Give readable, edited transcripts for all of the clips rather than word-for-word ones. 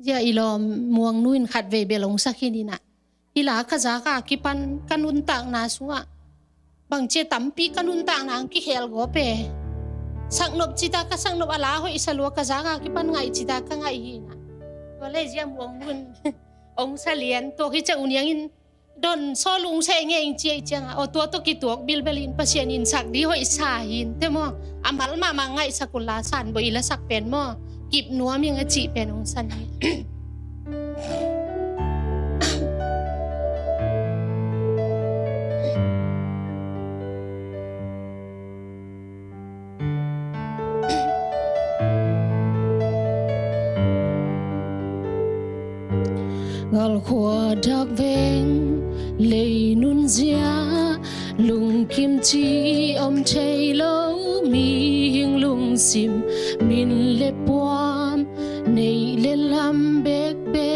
dia ilo muang nuin khat ve belong sakhinina ila khaza ka kipan kanuntang na sunga bangche tampi kanuntang na ki hel gope sangnop cita ka sangnop ala ho isalua khaza ka kipan ngai cita ka ngai hina wale dia muang nuin ong salian to hi cha uniangin don solung se nge ing chi changa o to ki tuak bilbelin pasien in sak di ho isa hin temo amal ma ngai sakula san bo ila sak pen mo kip nuam yang chi pen ong san ni gal khua dak veng lei nun zia lung kim chi om chei lo mi hing lung sim min le puam nei le lam bek be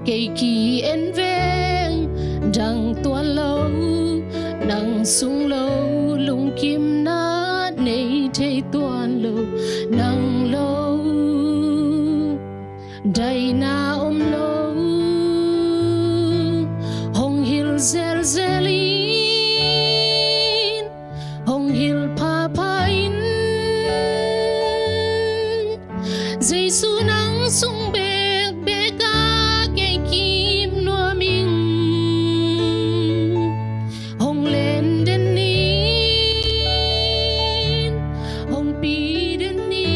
cây kỳ en veng đằng tua lâu nang sung lâu lung kim na nei chei tuan lâu nang lâu day na lâu hong hil zel zelin hong hil pa pain Giêsu nang sung bek beka cây kim noa minh hong lên đến nín hong pi đến nín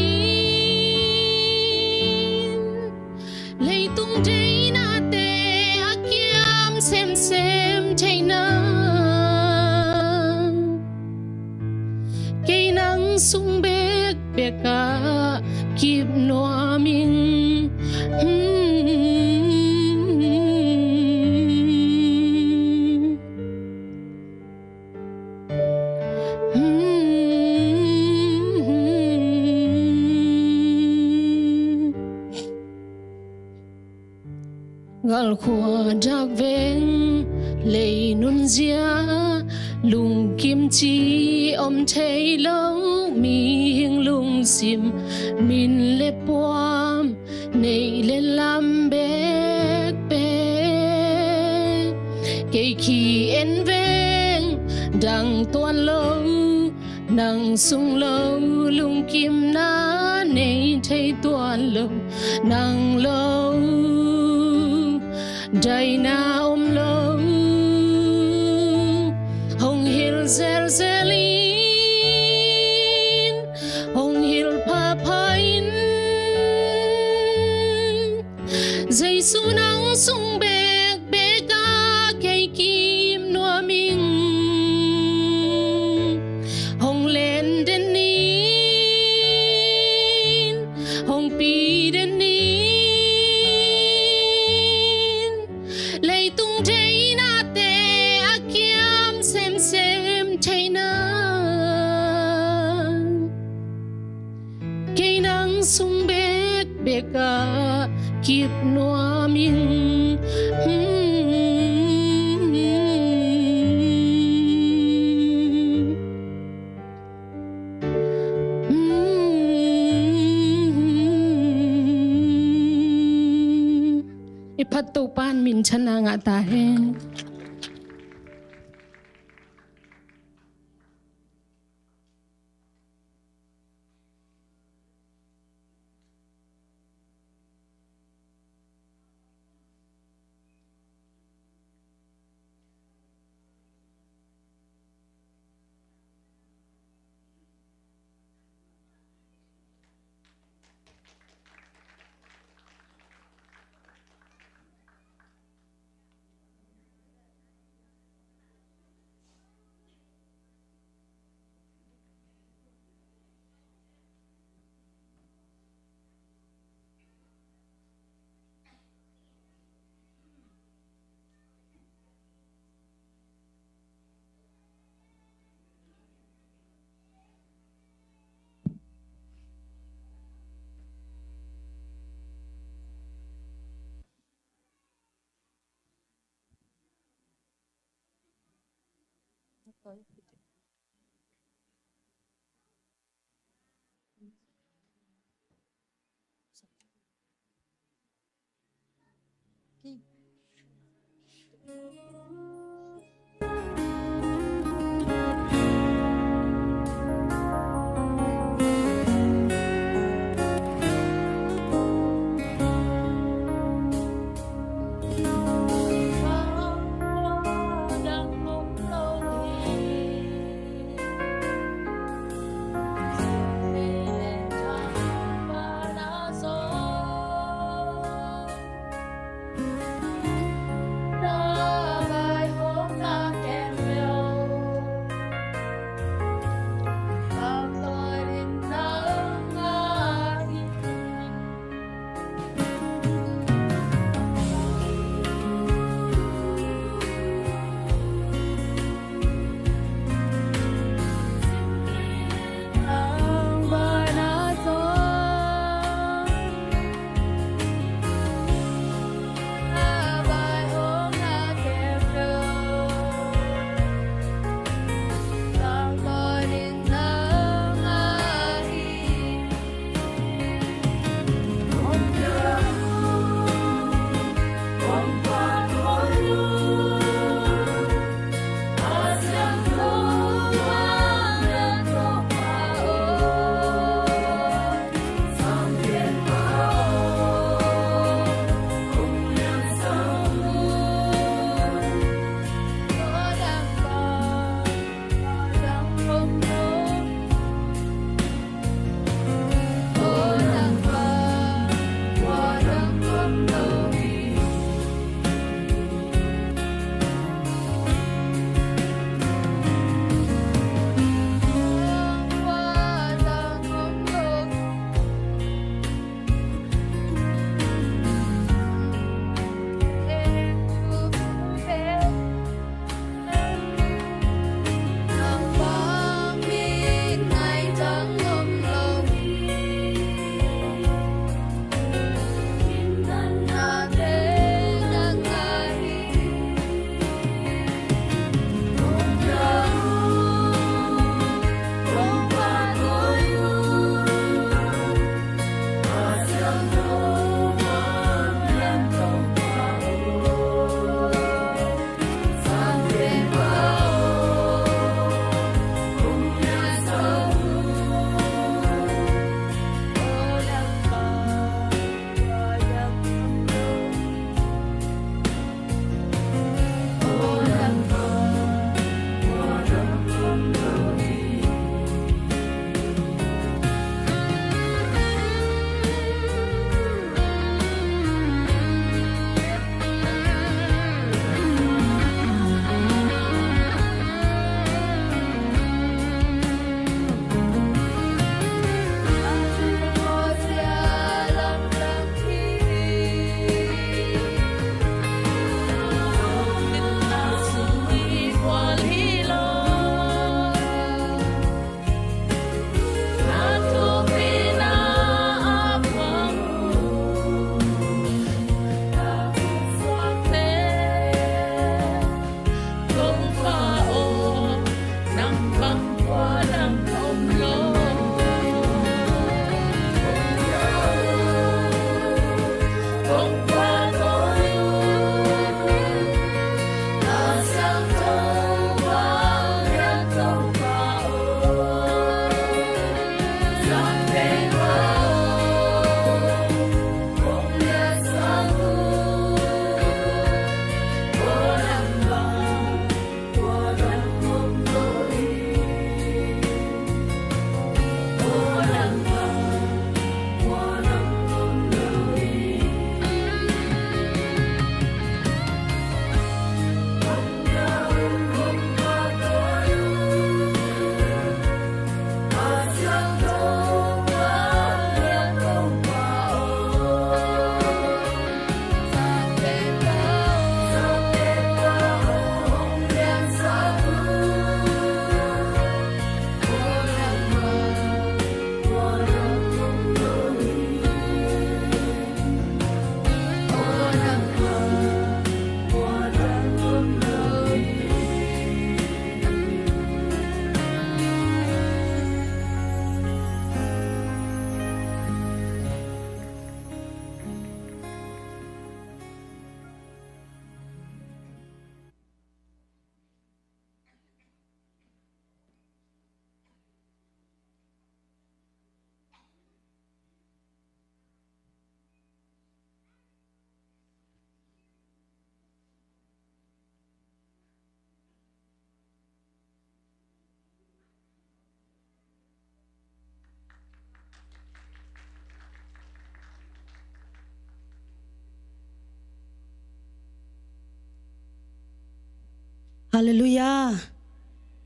lấy tung trái na te akiam xem trái na cây nắng sung bek beka kip noa minh gal khua dak veng lei nun zia lung kim chi om thei lo mi hing lung sim min le puam nei le lam bek be cây kỳ en veng đằng tuan lâu nang sung lâu lung kim na nei thei tuan lâu nang lâu day na lâu hong hil zel zelin hong hil pa pain Giêsu nang sung bek beka cây kim noa minh hong lên đến nín hong pi đến nín lấy tung trái na te akiam xem trái na cây nắng sung bek beka kip noa minh ipat to pan min chana nga ta hen Hallelujah.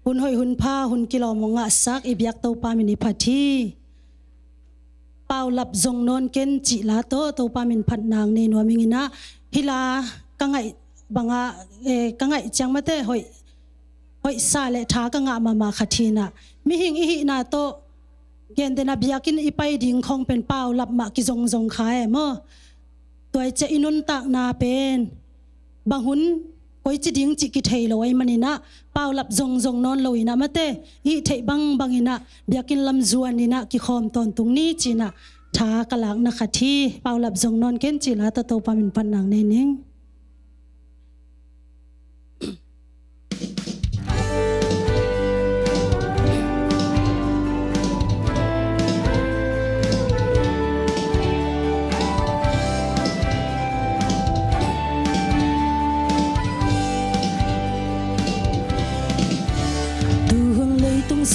Hun hoi hun pa hun kilo monga sak ibyak tau pa mini phathi. Pau lap zong non ken chi la to tau pa min phat nang ni no mingina hila kangai banga kangai chang mate hoi sa le tha ka nga mama khathina mi hing hi na to gen de na biakin ipai ding khong pen pau lap ma ki zong zong khae mo toy che inun tak na pen bang hun koi chi ding chi ki thei loi manina pau lap zong zong non loina mate hi thei bang ina biakin lam zuan ina ki khom ton tung ni china tha kalak na khathi pau lap zong non ken chi la to pa min pan nang nei ning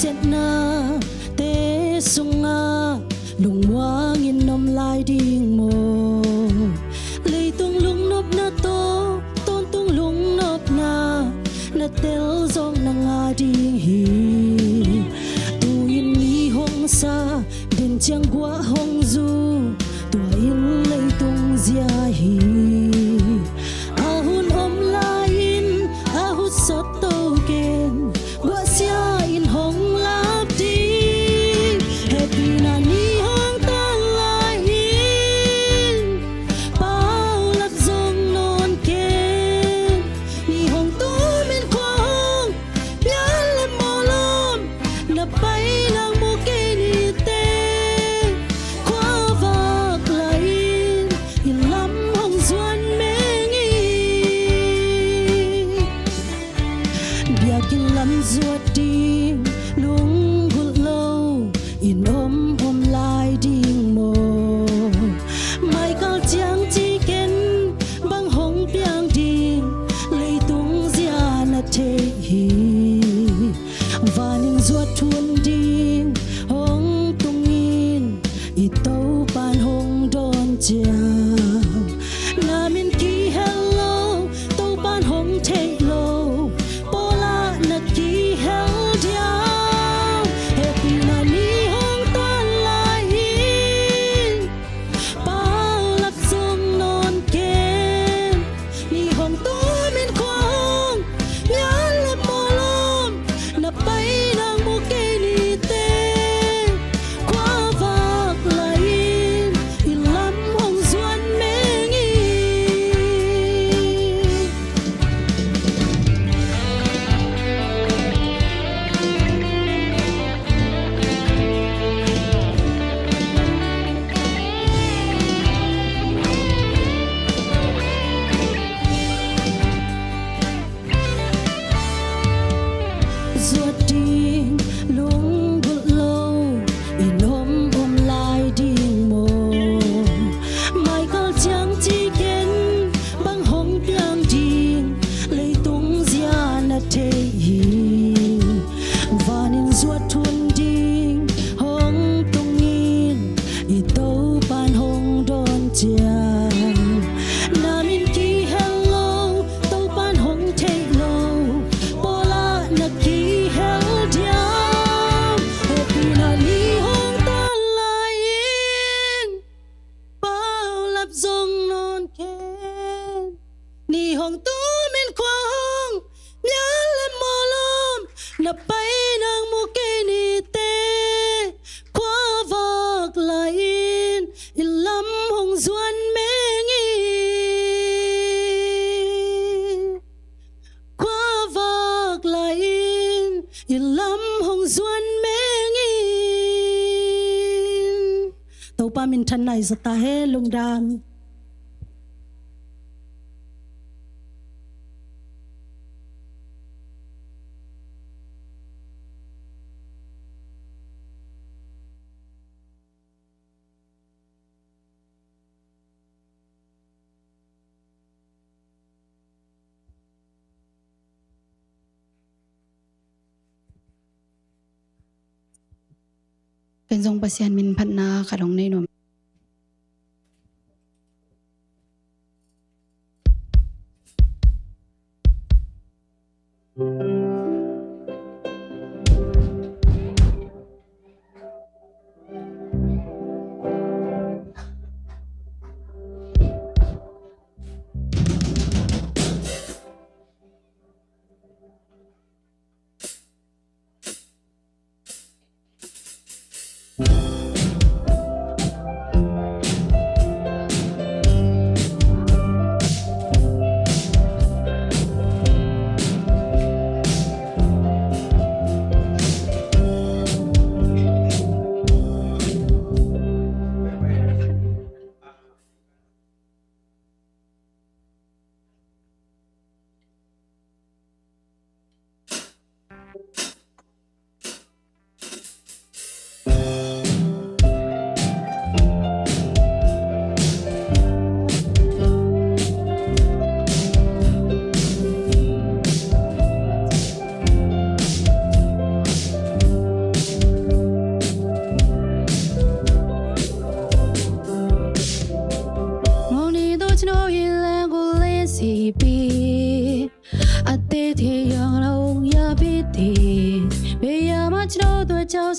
set na te sunga lung wang in nom lai ding mo lei tung lung nop na to ton tung lung nop na tel zong na nga ding hi tu in mi hong sa den chang gwa hong zu tu in lei tung zia hi ahun om lai in ahut sat to ken gwa sia in hong lap di happy na ni hong tan lai in pau lap zong non ken ni hong tu min kwang yan le molom na pai nang mo ke ni te kwa vak lai in lam hong zuan mengi biakin lam zuat ding lung gul lâu in om lai ding mo mai kal chiang chi ken bang hong piang ding lei tung zia na the hi vanin zuat thun ding hong tung in i tau pan hong don chiang na min ki hello tau pan hong thei lo pola na ki hel dia happy na ni hong tan lai in pau lak zong non ken ni hong tu min kwang yan le molom na pai nang mo ke ni te kwa vak lai in lam hong zuan mengi ruột ding lung gul lâu in om lai ding mo mai kal chiang chi ken bang hong piang ding lei tung zia na the hi vanin ruột thun ding hong tung in i tau pan hong don chiang na min ki hello tau pan hong thei lo pola na ki hel dia happy na ni hong tan lai in pau lap zong non ken ni hong tu min kwang nyan le molom na pai nang mo ke ni te kwa vak lai in lam hong zuan mengi kwa vak lai in lam hong zuan mengi tau pa min than nai zata he lung dam Kan zong pasian min phat na khadong nei nom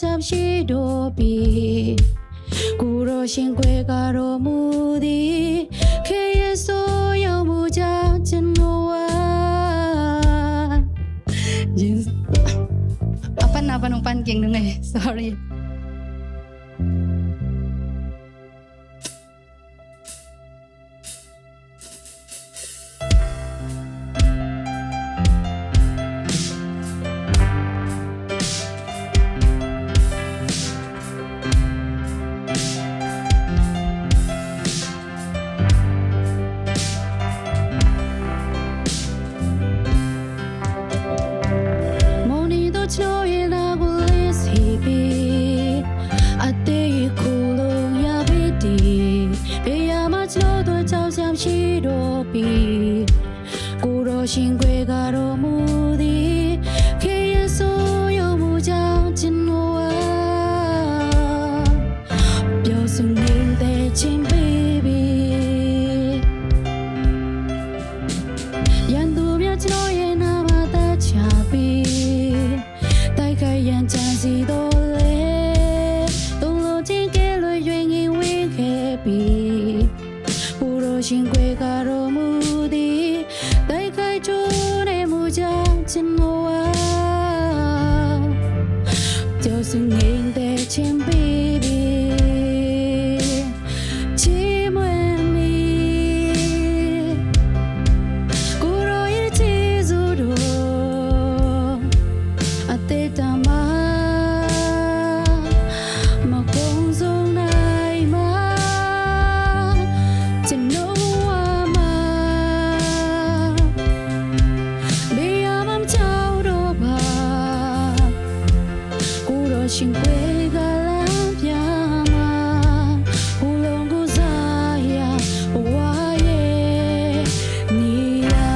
ကြောက်ရှိတော်ပြီကိုရောရှင်ခွဲကတော့မူသည်ခေရဆိုရောက်မှုကြောင့်ကျွန်တော်ဝါ Yes. Apa nung panking nung sorry. Xin quê gà rô mù đi khi yên số yêu mù giang chân hoa biểu sừng hình tê chim baby yan tu biết nói yên mà ta chả bi tay khai yan chẳng gì đâu lệ tung lộ trên kia lối duyên in nguyên khẽ bi u rô xin quê gà rô mù đi tay khai chú để mù giang chân hoa cho sừng hình tê chim baby chỉ muốn mi cô rồi chỉ dù đồ à tê ta mà không giống này mà chân nấu xin quê gà làm yama ulong guzaya waye niya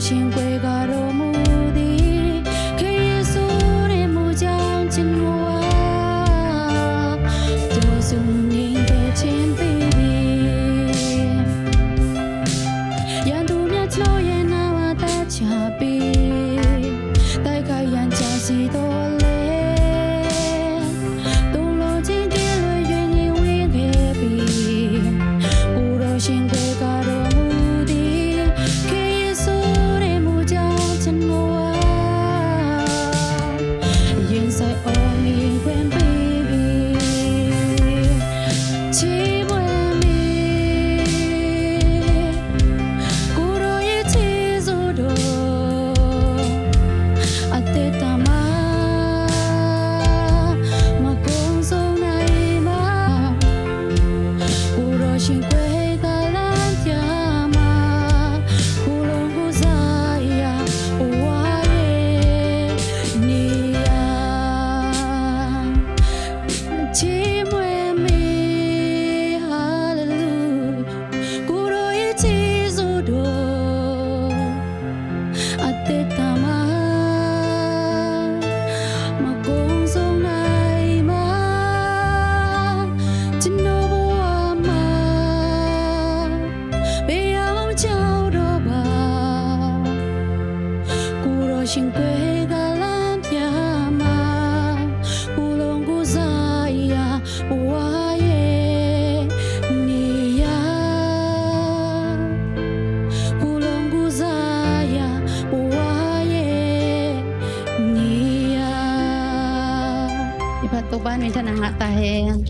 xin quê gà rô mù đi khi Giêsu để mù giang chân hoa cho sừng hình tê chim baby yan tu biết nói yên mà ta chả bi tay khai yan chả gì đâu lệ tung lộ trên kia lối duyên in nguyên khẽ bi u rô xin quê gà rô mù đi khi Giêsu chân hoa yên say ôm yên quen baby chỉ muốn mi cô rồi chỉ dù đồ à tê ta mà không giống này mà cô rồi xin quê gà lan ya mà cô lòng cô dài chỉ muốn mi hallelujah cô rồi chỉ dù đồ à tê ta mà không giống này mà chân đâu vô mà bây giờ mong chào đó bà cô rồi xin quê gà làm ya mà cô lòng cô dài waye niya ulong guzaya waye niya ibat tuban minsan ang ngatahin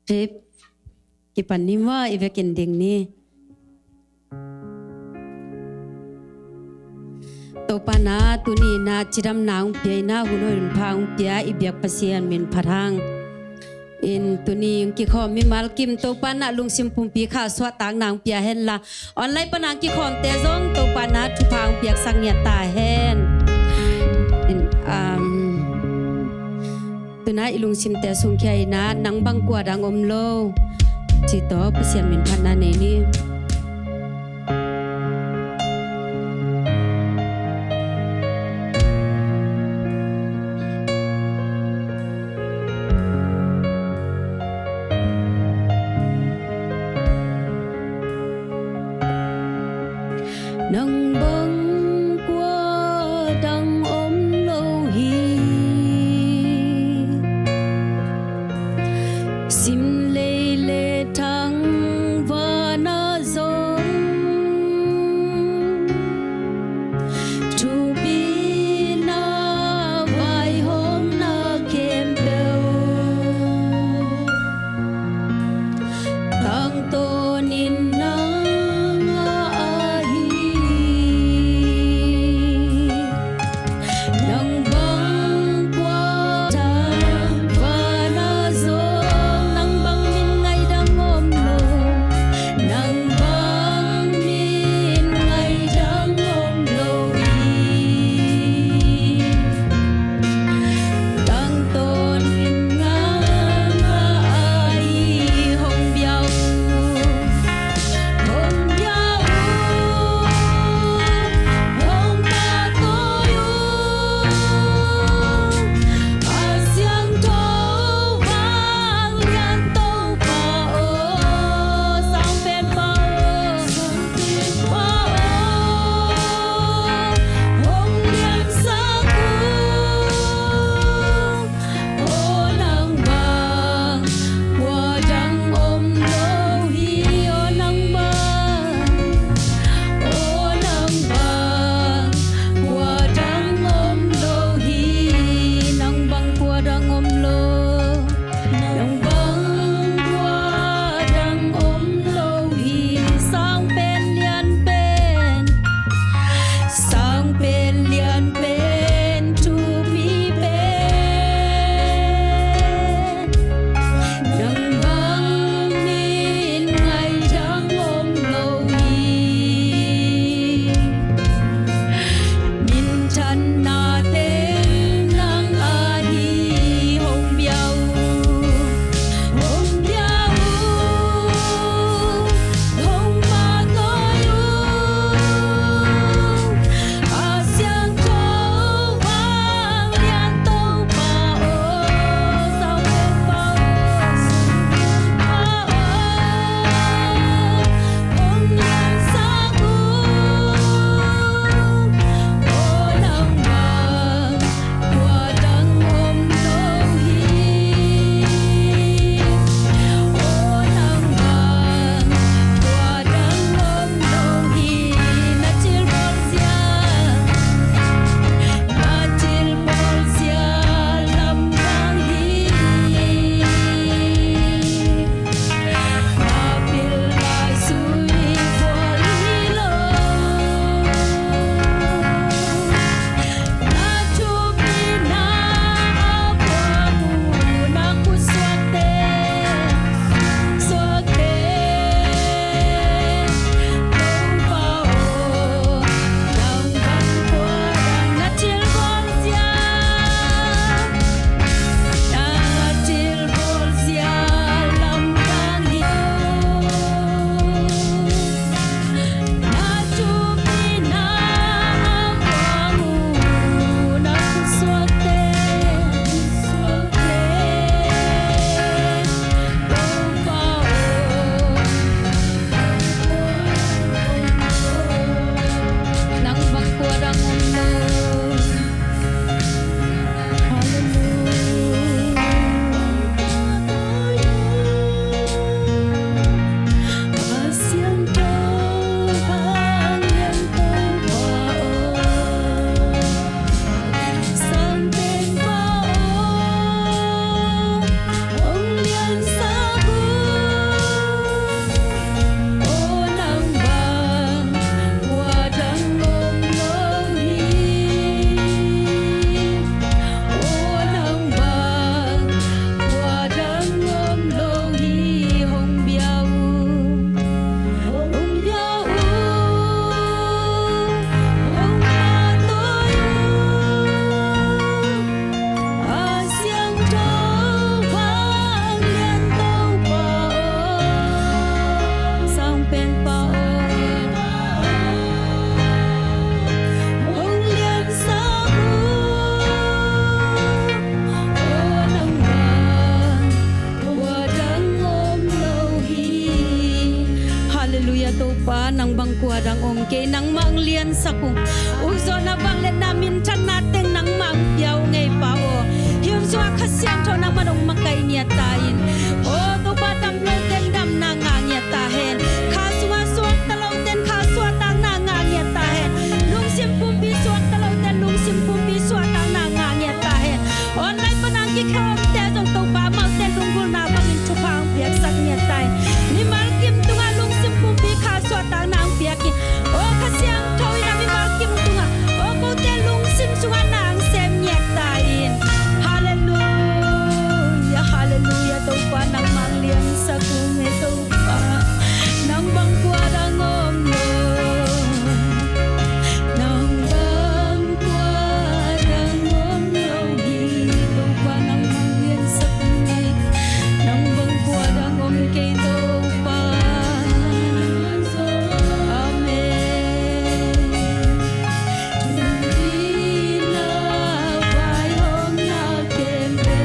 Trip kipan ni ma ivek ending ni to pana tuni na chiram naung pia na hunoi phang pia ibyak pasian min pharang in tuni ki khom mi mal kim to pana lungsim pumpi kha swa tang nang pia hen la online panang ki khom te zong to pana thu phang piak sang nya ta hen in tuna ilung sim te sung khai na nang bang kwa dang om lo chi to pasian min phana nei ni nang bang qua đang ôm lâu hi sim lê lê thăng và na giống chu bi na vai hôm na kem bèo tang to nin na pa nang bangkwa dang om ke nang mang lian sakung uzo na bang len namin chan nateng nang mang piao ngai pa o hiu zwa khasian tho nang manong makai nia tain o to pa dam lo ten dam na nga nia ta hen kha suwa suak talo ten kha suwa tang na nga nia ta hen lung sim pum pi suak talo ten lung sim pum pi suwa tang na nga nia ta hen on lai panang ki khom te jong to pa mau ten lung gul na bang in chu pang piak sak nia tai ni mal kim tunga lung sim pum pi kha suwa tang nang piak ki o khasiang thoi na mi mal kim tunga o ko te lung sim suwa nang sem nia tain hallelujah hallelujah to pa nang mang lian sa kung to pa nang bang kwa dang om no nang bang kwa dang om no hi to pa nang mang lian sa kung nang bang kwa dang om ke to pa amen Dina vai hom na kembe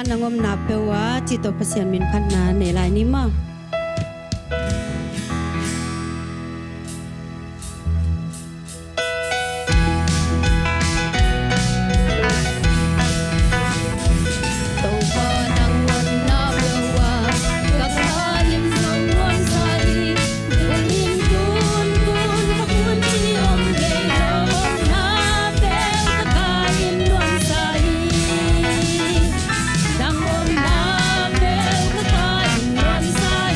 nangom na pewa chito pasian min phan na ne lai ni ma Sai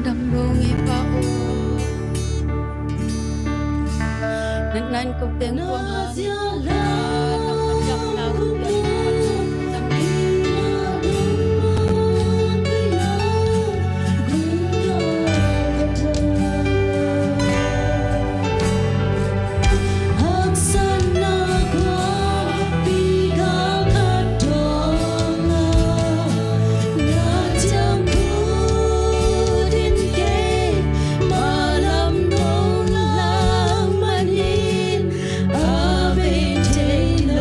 ดำรงให้พระองค์นั้นก็เต็มความหาสิลาทำมันจับนางเปียดำรงTaylor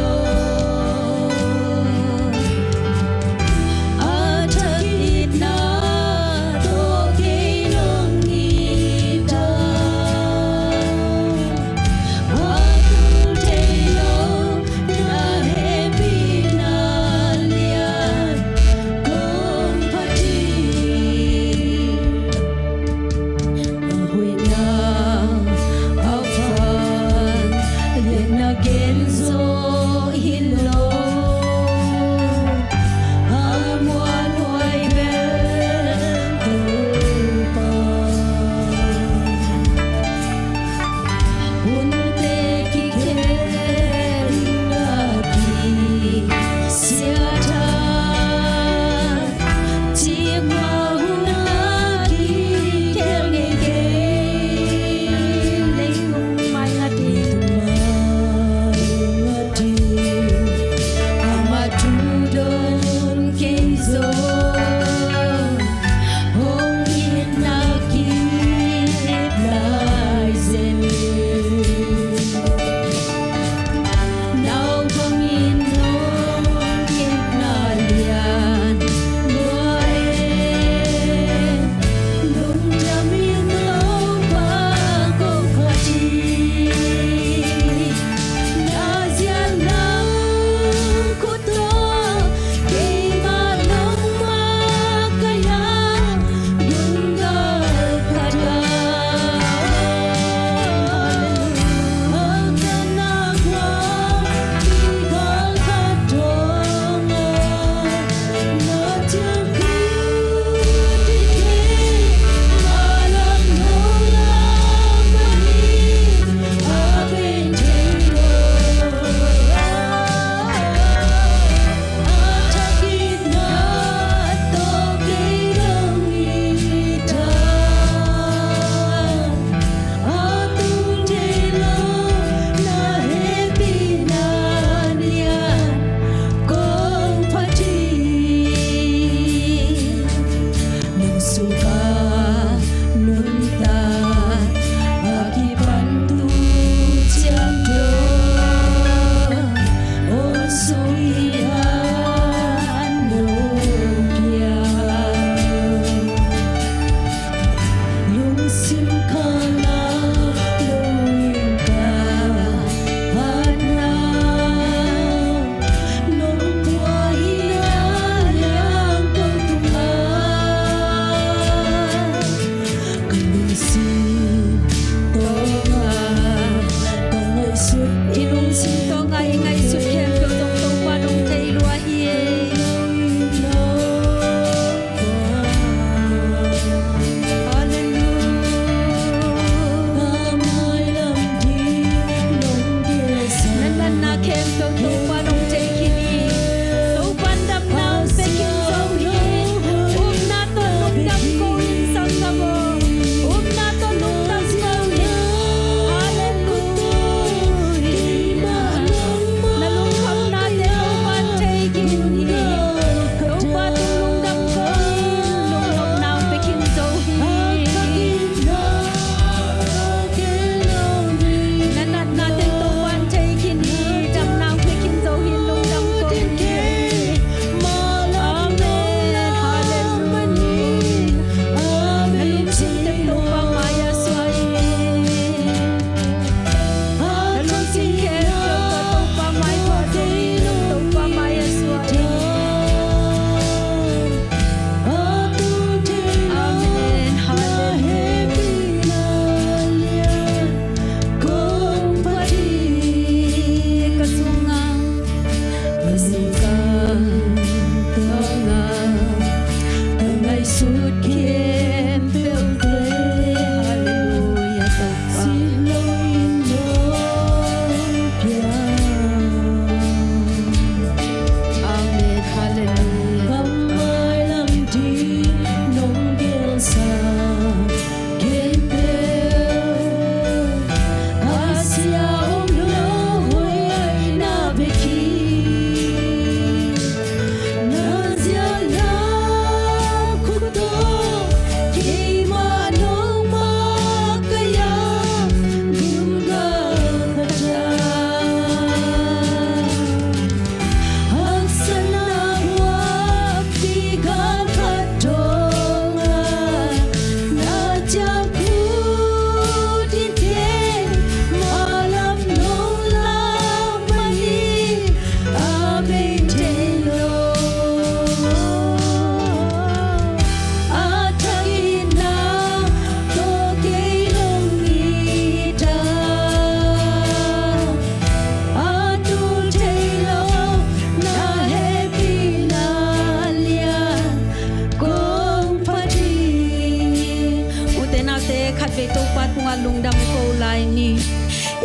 khat ve to pa tunga lungdam ko lai ni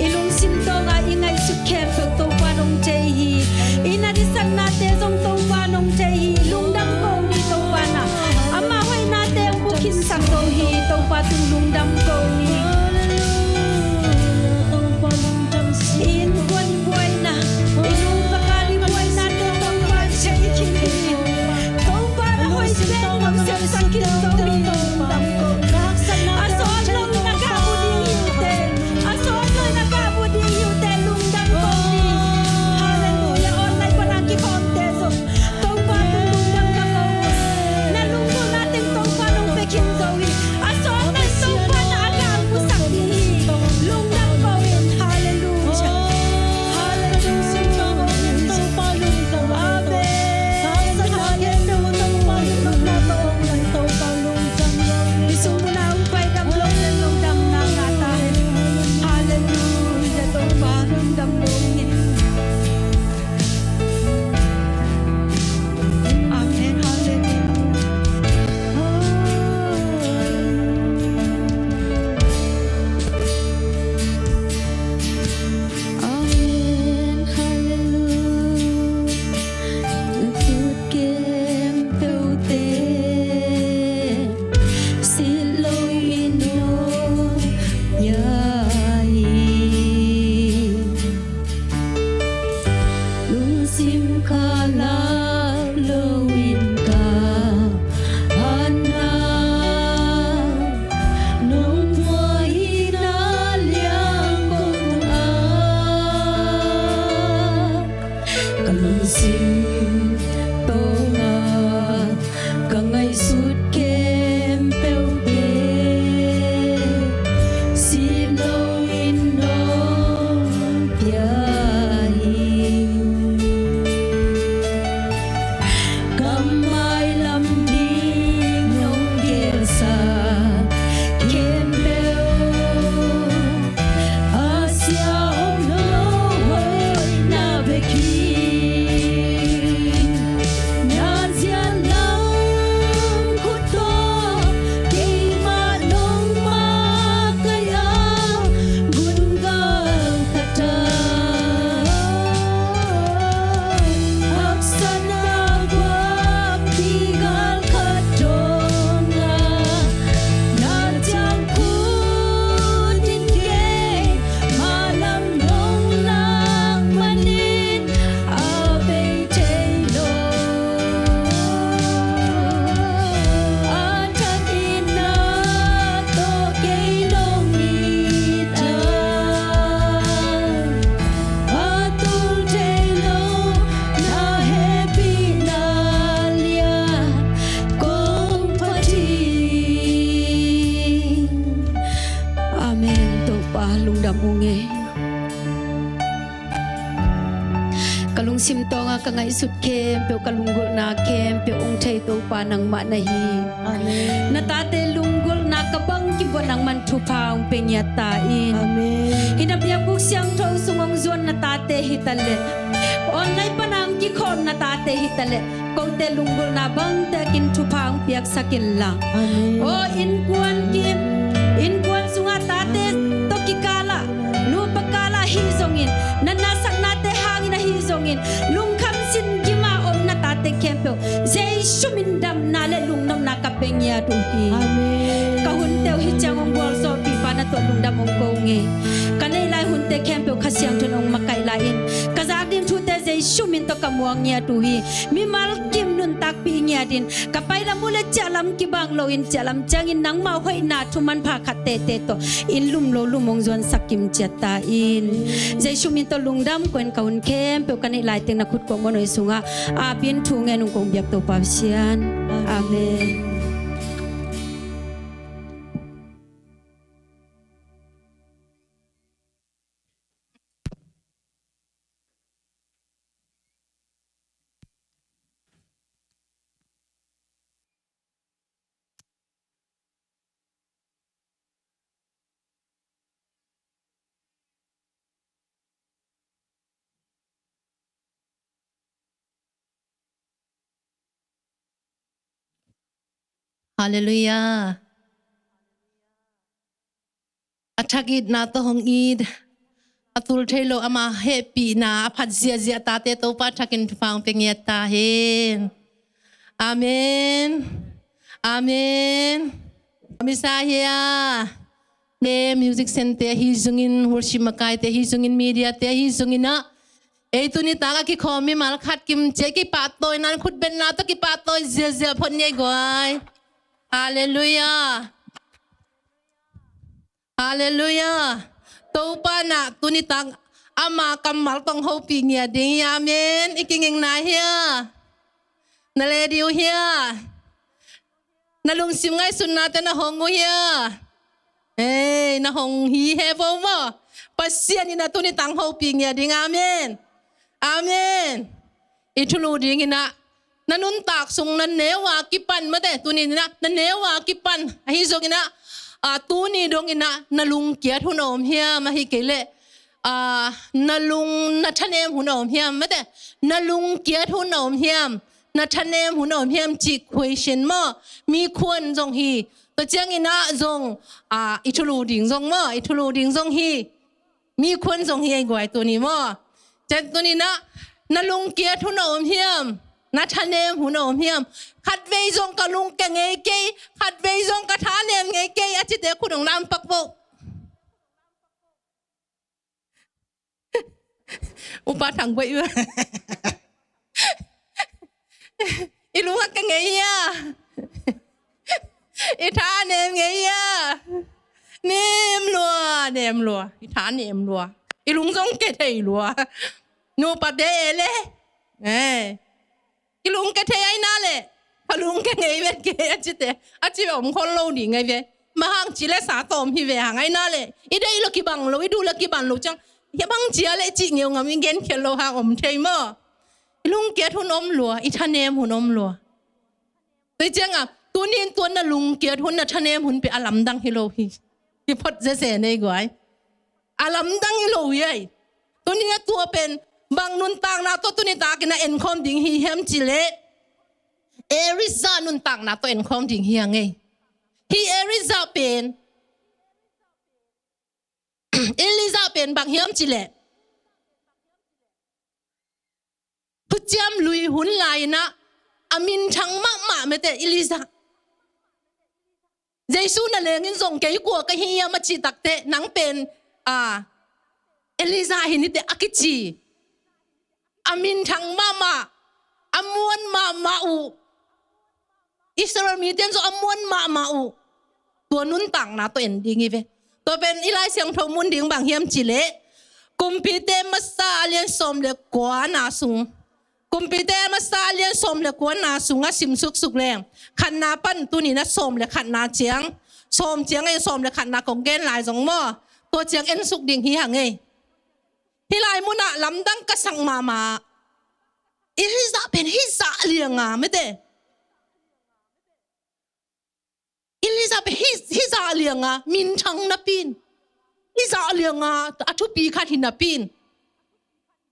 ilung sim to nga ingai su khem pe to pa nong che hi ina di san na te zong to pa nong che hi lungdam ko ni to pa na ama hoi na te bu kin sang to hi to pa tung lungdam ko ni in buan buai na ilung bakali buai na te to pa che kin hi to pa na hoi se ngam se san kin to hi lungdam ko kangai sut kem pe kalunggul na kem pe ong thai to pa nang ma na hi amen na ta te lunggul na kabang ki bo nang man thu paung pe nya ta in amen ina bia buk siang tho sungong zon na ta te hitale on nai panang ki khon na ta te hitale ko te lunggul na bang te kin thu paung piak sakin la amen o in kuan sunga ta te to ki kala nu pakala hi zongin na nasak na te hangin na hi zongin lung te kempo zai shumin dam na le lung nam na ka pengya tu hi amen ka hun te hi chang ong bol so pi pa na to lung dam ong ko nge ka nei lai hun te kempo khasyang thon ong makai la in ka za din thu te zai shumin to ka muang nya tu hi mi mal kim nun tak pi nya din ka pai la mule chalam ki bang lo in chalam chang in nang ma hoi na thu man pha khat te to in lum lo lum ong zon sakim chata in zai shumin to lung dam koin ka hun kempo ka nei lai teng na khut ko monoi sunga a bin thu nghe nung kong biak to pa sian amen Hallelujah. athakit na to hong id atul thelo ama happy na aphat zia ta te to pa thakin phang pengiat ta hen amen amen misaya ne music center hi zungin worship makai te hi zungin media te hi zungina ei tu ni ta ki khomi mal khat kim che ki patoi nan khut ben na to ki patoi zia phon nei goi hallelujah hallelujah to pa na tu ni tang ama kamal tong ho pi nia ding amen iking na hia na le diu hia na lung sim ngai sun na te na hong hia eh na hong hi he vo mo pasian ni na tu ni tang ho pi nia ding amen amen itulu ding ina nanun tak sung nan newa kipan mate tu ni na newa kipan hi zong ina tu ni dong ina nalung kiat hunom hia ma hi kele nalung na thanem hunom hiam mate nalung kiat hunom hiam na thanem hunom hiam chi question mo mi khon jong hi to chang ina jong itulu ding jong mo itulu ding jong hi mi khon jong hi ai goi tu ni mo chen tu ni na nalung kiat hunom hiam na thanem hunom hiam khat vei jong ka lung ke ngei ke khat vei jong ka thanem ngei ke achi te khudong nam pak bo upa thang boi wa ilunga ke ngei ya I thanem ngei ya nem lo I thanem lo ilung jong ke thei lo no pa de le ilung ke thei ai na le halung ke ngei vet ke achi om khol lo ni ngai ve ma hang chi le sa tom hi ve hang ai na le I dei lo ki bang lo I du lo ki ban lo chang ya bang chia le chi ngeu ngam gen khel lo hang om thei mo ilung ke thun om lo I thanem hun om lo toi chang tu nin tu na lung ke thun na thanem hun pe alam dang hi lo hi ki phot je se nei goi alam dang hi lo ye tu ni tu pen bang nun tang na to tu ni ta kina en khom ding hi hem chi le Eriza nun tang na to en khom ding hi ngai hi Eriza pen Eliza pen bang hiam chi le pucham lui hun lai na amin thang ma me te Eliza Jesu na lengin zong ke ko ka hi ma chi tak te nang pen Eliza hi ni te akichi amin thang mama amuan mama u Israel mi ten so amuan mama u to nun tang na to ending ive to ben ilai siang tho mun ding bang hiam chile kumpite masa alian som le kwa na sung kumpite masa alian som le kwa na sung a sim suk suk leng khan na pan tu ni na som le khan na chiang ai som le khan na kong gen lai jong mo to chiang en suk ding hi hang ei hilai muna lamdang ka sang mama Eliza pen hisa lianga mete Eliza pen hisa lianga min thang na pin hisa lianga athu pi khat hin na pin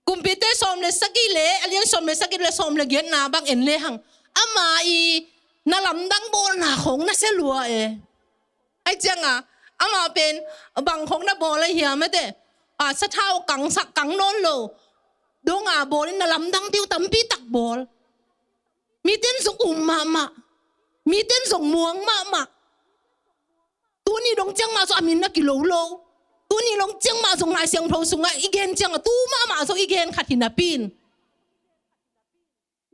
kumpite som le sagile alian som le sagile som le gen na bang en le hang ama I na lamdang bol na khong na se lua ai changa ama pen bang khong na bol le hiam mete sa thao kang sak kang non lo dong bol na lamdang tiu tampi tak bol mi ten song mama mi ten song muang mama tu ni dong chang ma so amin na kilo lo tu ni long chang ma song lai siang tho sunga igen chang tu mama so igen khatina pin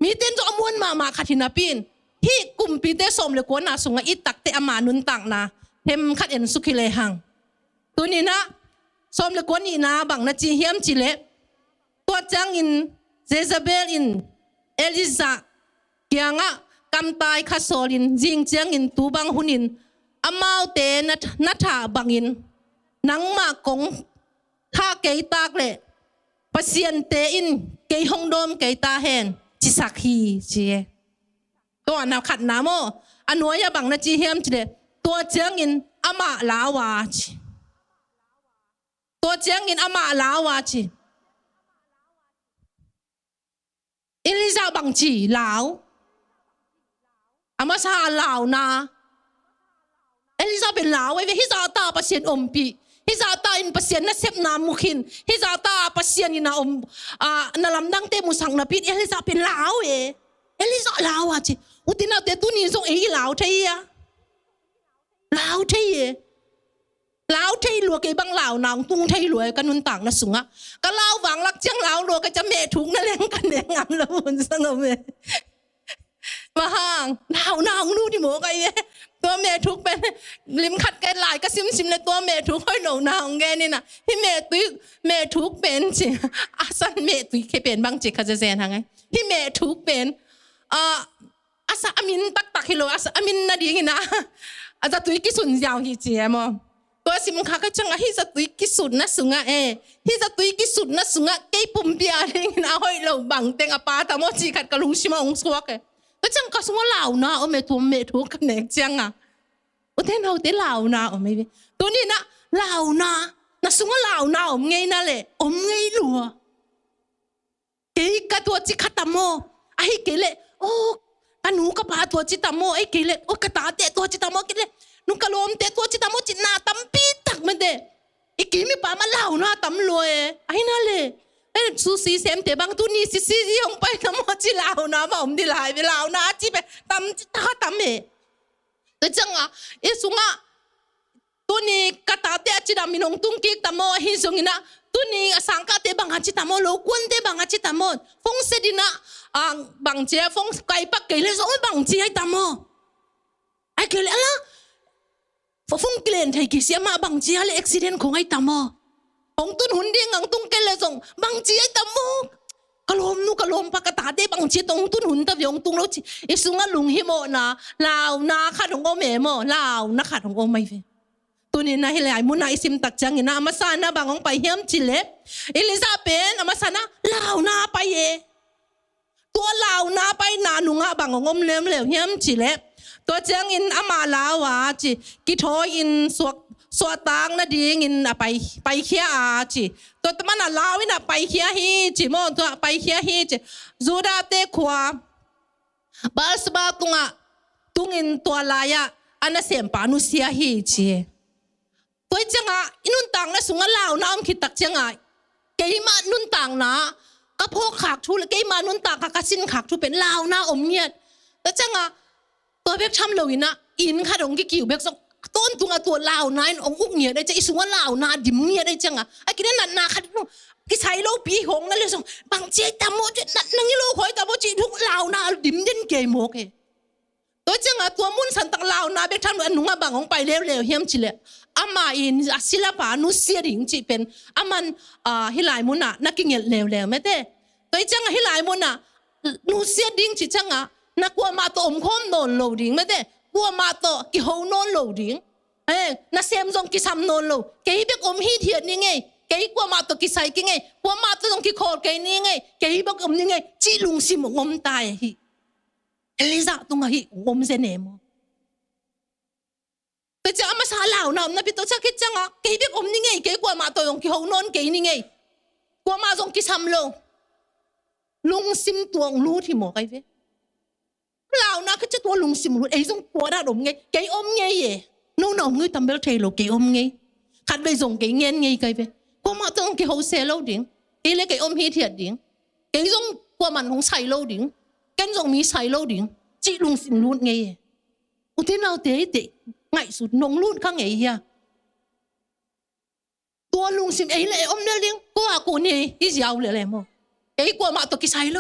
mi ten so amuan mama khatina pin hi kumpi te som le ko na sunga I tak te ama nun tang na hem khat en sukile hang tu ni na som le ko ni na bang na chi hiam chi le to chang in Jezebel in Eliza kianga kam tai kha solin jing chang in tu bang hunin amau te na tha bangin nang ma kong tha ke tak le pasien te in ke hong dom ke ta hen chi sak hi chi to na khat na mo anoi ya bang na chi hiam chi le to chang in ama lawa chi to chang in ama lawa chi Eliza bang chi lao ama sa lao na Eliza ben lao ve hi sa ta pasien ompi hizata in pasien na sep na mukhin hizata pasien ina na lamdang te musang na pit eliza pin lao eliza lao chi utina te tu ni song lao thei ya lao thei lao thei lùa cái băng lao nàng tung thei lùa cái nun tang na sunga cái lao vàng lắc chiang lao lùa cái chấm mẹ thúng na leng cái nè ngam la bun sang ngam mẹ mà hàng lao nàng nu đi mổ cáiตัวแม่ทุกเป็นลิมขัดแกหลายก็ซิมเลยตัวแม่ทุกค่อยหนงนาของแกนี่นะที่แม่ทุกเป็นสิอาสันแม่ตุยเคเป็นบางจิเขาจะเซนทางไงที่แม่ทุกเป็นอาสาอามินตักฮิโลอาสาอามินนาดีกินะอาจจะตุยกิสุนยาวฮิเจียมตัวสิมขาก็จังฮิจะตุยกิสุนนะสุงะฮิจะตุยกิสุนนะสุงะเกยปุ่มเปียเองนะห้อยเราบังเต็งอปาตามอจีขัดกะลุงชิมาองสวกก็จังก็สงว่าเหล่านะโอเมทุมเมทุกันเนกจังโอเทนเอาเตเหล่านะโอเมตัวนี้นะเหล่านะสงว่าเหล่านะอมไงนั่นแหละอมไงลัวเกยกะตัวจิขัดตามโมไอ้เกเลโอ้ปนูกะปาตัวจิตามโมไอ้เกเลโอ้กะตาเตตัวจิตามโมเกเลนุกะลมเตตัวจิตามโมจินาตัมปีตักมันเดไอ้เกมีปามาเหล่านะตัมรวยไอ้นั่นแหละซูซีเซมเตบังตุนี่ซียงไปทำมาจีลาวนะมาอมดีลายไปลาวนะจีไปตำจีตาตำแต่จังไอ้สุงะตุนี่กะตาเตจีดามินงตุงกิกตำโมหินสุงินะตุนี่สังกะเตบังจีตำโมโลกวนเตบังจีตำโมฟงเสดินะบังเจียฟงไก่ปักเกลือส่งบังเจียตำโมไอ้เกลือละฟงเกลือไทยกิเสียมาบังเจียเลยอุบิเหตุของไอ้ตำโมองตุนหุ่นเดียงอังตุงเกลเลยส่งบางจีไอ้ตะมูกะลมนูกะลมปากกะตาเดบางจีตรงตุนหุ่นตะยงตุงแล้วจีไอ้สุงะลุงฮิโมนะลาวนาขัดของโอเมโมลาวนาขัดของโอไม่เฟตัวนี้นะเฮลัยมุนาอิซิมตักจังนะอามาซานะบางองไปเฮียมจิเลเอลิซาเบนอามาซานะลาวนาไปเยตัวลาวนาไปนานุงะบางองอมเลมเลวเฮียมจิเลตัวจังอินอามาลาวะจีกิโทอินสวตังนะดีงินไปเขียจีตัวตมันลาวินะไปเขียฮีจีโมตัวไปเขียฮีจีจูดาเตขวาบาสบาตุงินตัวลายะอันนั้นเสียมปานุเสียฮีจีตัวจังอินุนตังนะสุงะลาวนะอมคิดตักจังเกยมานุนตังนะก็พกขากทุลเกยมานุนตังกะสินขากทุเป็นลาวนะอมเงียดแต่จังตัวเบกช้ำเลยนะอินข้าดงกิกิวเบกส่งต้นตัวลาวนายองอุ้งเงียได้จะอิสุว่าลาวนาดิมเงียได้จังไอ้กินนั่นนาคัดนู่กิใช้โลปีหงนั่นเลยส่งบางเจ๊ตามโมจะนั่นนั่งยี่โลคอยตามโมจีทุกลาวนาดิมเด่นเกยโมกตัวจังตัวมุนสันตังลาวนาเบกทำอันนุ่งบางของไปเร็วเฮียมจิเลอามาอินศิลปะนุเสียดิ่งจีเป็นอามันฮิลายมุนนักกินเร็วไม่ได้ตัวจังฮิลายมุนนุเสียดิ่งจีจังนักกลัวมาตัวอมคมโดนโลดิ่งไม่ได้กลัวมาโตกิโฮนอนโลดิ้งน่าเสียมจงกิซ้ำนอนโลเกย์เบกอมฮีเทียนนี่ไงเกย์กลัวมาโตกิใส่กิไงกลัวมาโตจงกิโคเกย์นี่ไงเกย์เบกอมนี่ไงจีลุงซิมงอมตายฮีเอลิซาตรงฮีงอมเสนมแต่จะอามาสาลาวนะนับพี่ตัวชักคิดจังเกย์เบกอมนี่ไงเกย์กลัวมาโตจงกิโฮนอนเกย์นี่ไงกลัวมาจงกิซ้ำโลลุงซิมตัวงรู้ที่หมอไกเวลาวนะก็จะตัวลุงซิมรู้ไอ้ส่งตัวได้หรือไงเกย์อมไงเย่นู่นเอาเงยทำเบลเทโลเกย์อมไงขัดไปส่งเกย์เงี้ยไงไกเวกลัวมาต้องเกย์เขาเซลล์ดิ้งเกย์เล็กเกย์อมฮีเทียดดิ้งเกย์ส่งกลัวมันของใส่โลดิ้งเกย์ส่งมีใส่โลดิ้งจีลุงซิมรู้ไงอุทิศเอาเตะไงสุดนงรู้ข้างไงเฮียตัวลุงซิมไอ้เลยอมเนี่ยดิ้งกลัวกูนี่ที่ยาวเลยมั้งเกย์กลัวมาตัวกิใส่โล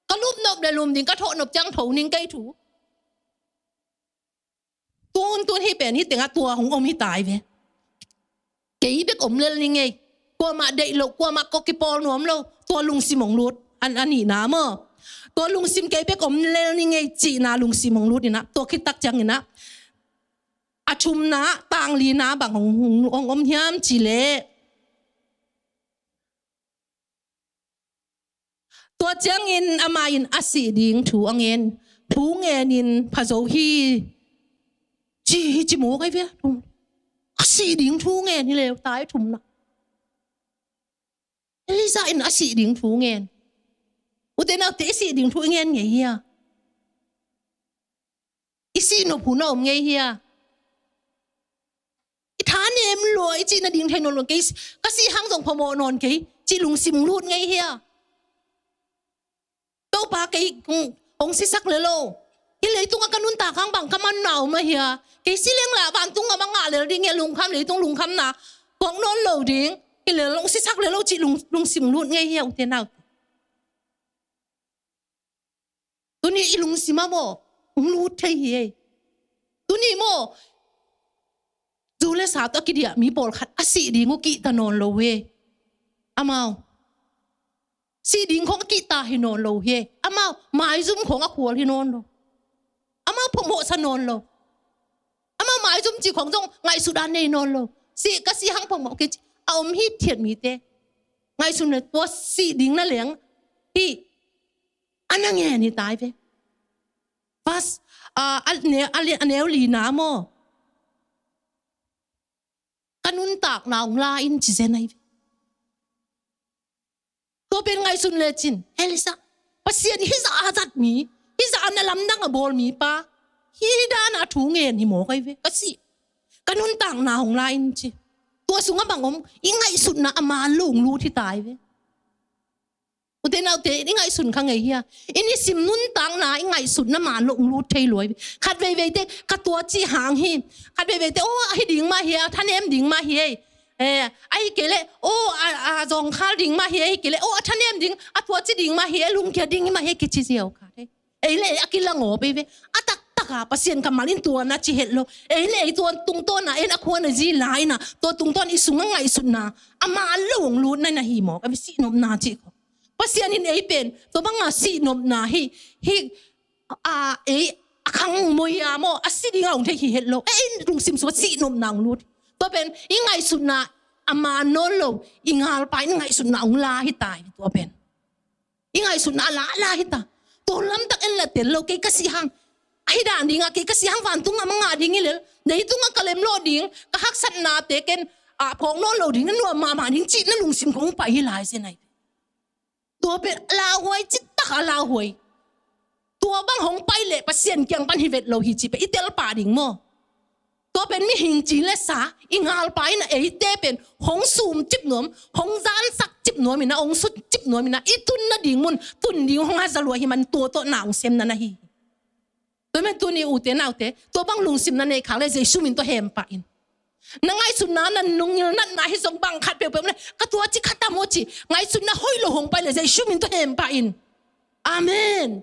ก็รูปนบเลยลุมดิ้งก็โถนบจังโถนิ่งใกล้ถูตัวที่เป็นที่แต่งตัวของอมที่ตายเว้เกย์เบกอมเลยไงกลัวมาเด็กโลกลัวมาก็กิปอลหนวมโลตัวลุงซิมงรูดอันนี้นะมั้งตัวลุงซิมเกย์เบกอมเลยไงจีนาลุงซิมงรูดนี่นะตัวคิดตักจังนี่นะอาชุมนะต่างลีนะบางของอมเฮียมจีเล่ตัวจังอินอามาอินอาศิดิงถูอังเงินผู้เงินินพะโจฮีจีโมกไอ้เว้ยอาศิดิงถูเงินนี่เลยตายทุ่มนะเอลิซาอินอาศิดิงถูเงินอุตเนเอาเตศิดิงถูเงินไงเฮียอิสิโนผู้น้องไงเฮียอิฐานเนี่ย em lỗi chị là điên thay nôn cái si hang dòng phò mộ nôn cái chị lùng xìm luôn ngay hia đâu ba cái ông si sắc lê lô cái lấy tung cái nôn ta khang bằng cái man nào mà hia cái si leng là bạn tung cái bằng ngã lê đi nghe lùng kham lấy tung lùng kham na quăng nôn lầu điên cái lê ông si sắc lê lô chị lùng xìm luôn ngay hia ông thế nào tôi nghĩ lùng xìm mà mò ông lút thay hia tôi nghĩ mò dù là sao tao kia địa mi bol khát asi đi ngô kỹ ta non lâu he, amao, si đi ngô kỹ ta hi non lâu he, amao mai zoom khong akhual hi non lo, amao phong mo sa non lo, amao mai zoom chỉ khong dong ngay Sudan này non lo, si cái si hang phong mo cái ông hi thiệt mi te, ngay Sudan tua si đi na leng hi, anh nghe ni tai ve, pas anh neo li na mo. Kanun tak na ong lain ci zenay. To ben ngay sun lechin. Elisa, pasien hiza azat mi, hiza analam na bol mi pa. Hida na thungen hi mo kay ve. Kasi kanun tak na ong lain ci. To sunga bangom ingay sun na amalung lu ti tai ve. Uten au te ingay sun ka ngay hia. Ini sim nun tang na ingay sun na malung lu thei loi. Khat ve ve te katua chi hang hi. Khat ve ve te oh ai ding ma hia, than em ding ma hi. Ai kele oh jong khal ding ma hi kele oh than em ding atua chi ding ma hi lung kia ding ma hi ki chi siao ka te. Ei le akila ngo be ve. Atak taka pasien kamalin tua na chi hello. Ei le tua tung to na en akwa na ji lai na. To tung ton isunga ngai sun na. Amalung lu na na hi mo. Ka si nom na chi ko. Pasien in ei pen to banga si nom na hi akang moya mo asidi ngong the hi hello lung sim so si nom nang lut to pen ingai sunna ama no lo ingal pa ingai sunna ong la hi tai to pen ingai sunna la hi ta to lam tak en la tel lo ke kasi hang ai dan dinga ke kasi hang van tung nga ding ile nei tung kalem lo ding ka hak sat na te ken phong no lo ding no ma ding chi na lung sim kong pa hi lai se nai tua bên lao huay chít tắc lao huay tua bang hong bay lệ pasien kyang ban hi vet lo hi chi pe itel pa ding mo tua bên mi hình chi le sa ingal pai na ei te pen hong sum chip nom hong zan sak chip nom mi na ong sut chip nom mi na itun na ding mun tun ding hong azalwa hi man to na ong sem na hi tua men tu ni u te nau te tua bang lung sim na nei khang le jesu min to hem pa in nangai sunna na nungil na hi song bang khat pe pe na ka tua chi khata mo chi ngai sunna hoi lo hong pai le jai shu min to hem pa in amen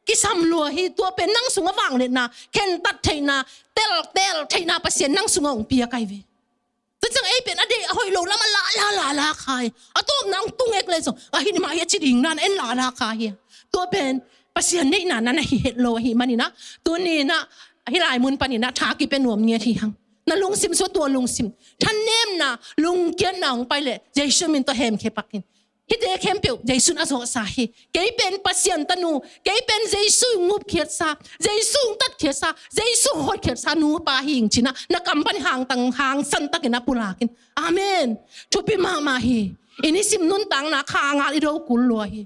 ki sam lo hi tua pe nang sunga wang le na ken tat theina tel theina pasien nang sunga ong pia kai ve tu chang ei pen ade hoi lo lama la khai atom nang tung ek le so a hi ma ya chi ding nan en la kha hi tua pen pasien nei na hi het lo hi manina tu ni na hi lai mun panina tha ki pe nuam nge thi hang na lung sim so tua lung sim than nem na lung kian na ong pai le jesu min to hem khe pakin hi de khem pe jesu na so sa hi ke pen pasien tanu ke pen jesu ngup khiat sa jesu tat khiat sa jesu hot khiat sa nu pa hing china na kampan hang san takina pulakin amen thupi ma hi ini sim nun tang na kha nga i ro kul lo hi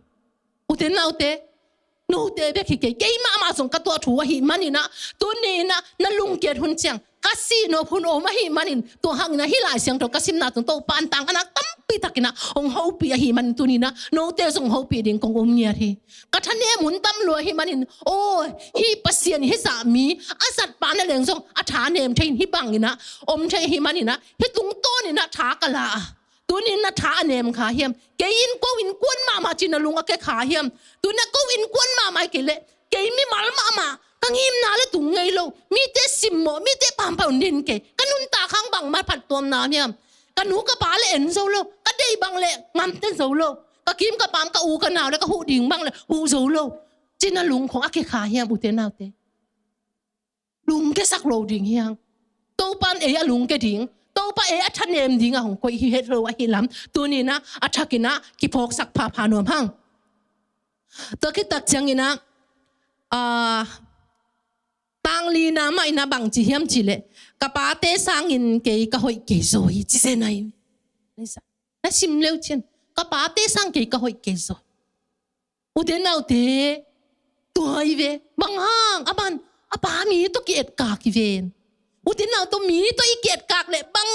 uten naute no te be ki ke ma song ka to thu hi manina tu ni na lung kiat hun chang kasi no phun o ma hi manin to hang na hi lai siang to kasim na to pan tang anak tampi takina ong ho pi hi man tu ni na no te song ho pi ding kong nia hi ka thane mun tam lo hi manin o hi pasien hi sa mi asat pa na leng song a tha nem thein hi bang ina the hi manina hi tung to ni na tha kala tu ni na tha nem kha hiam ke in ko in kwan ma chin na lunga ke kha hiam tu na ko in kwan ma ke le ke mi mal ma kangim na le tung ngai lo mi te sim mo mi te pam pau nin ke kanun ta khang bang ma phat tom na hiam kanu ka pa le en zo lo ka dei bang le ngam ten zo lo ka kim ka pam ka u ka naw le ka hu ding bang le hu zo lo chin na lung khong ake kha hiam u te naw te lung ke sak lo ding hiang to pan e a lung ke ding to pa e a than em ding a hong ko hi het lo a hi lam tu ni na a thakina ki phok sak pha nom hang to ki tak changina tang li na mai na bang chi hiam chi le ka pa te sang in ke ka hoi ke zo hi chi se nai na sim leu chen ka pa te sang ke ka hoi ke zo u de nau te tu hai ve bang hang aban apa mi to ki et ka ki ven u de nau to mi to i ki et kak le bang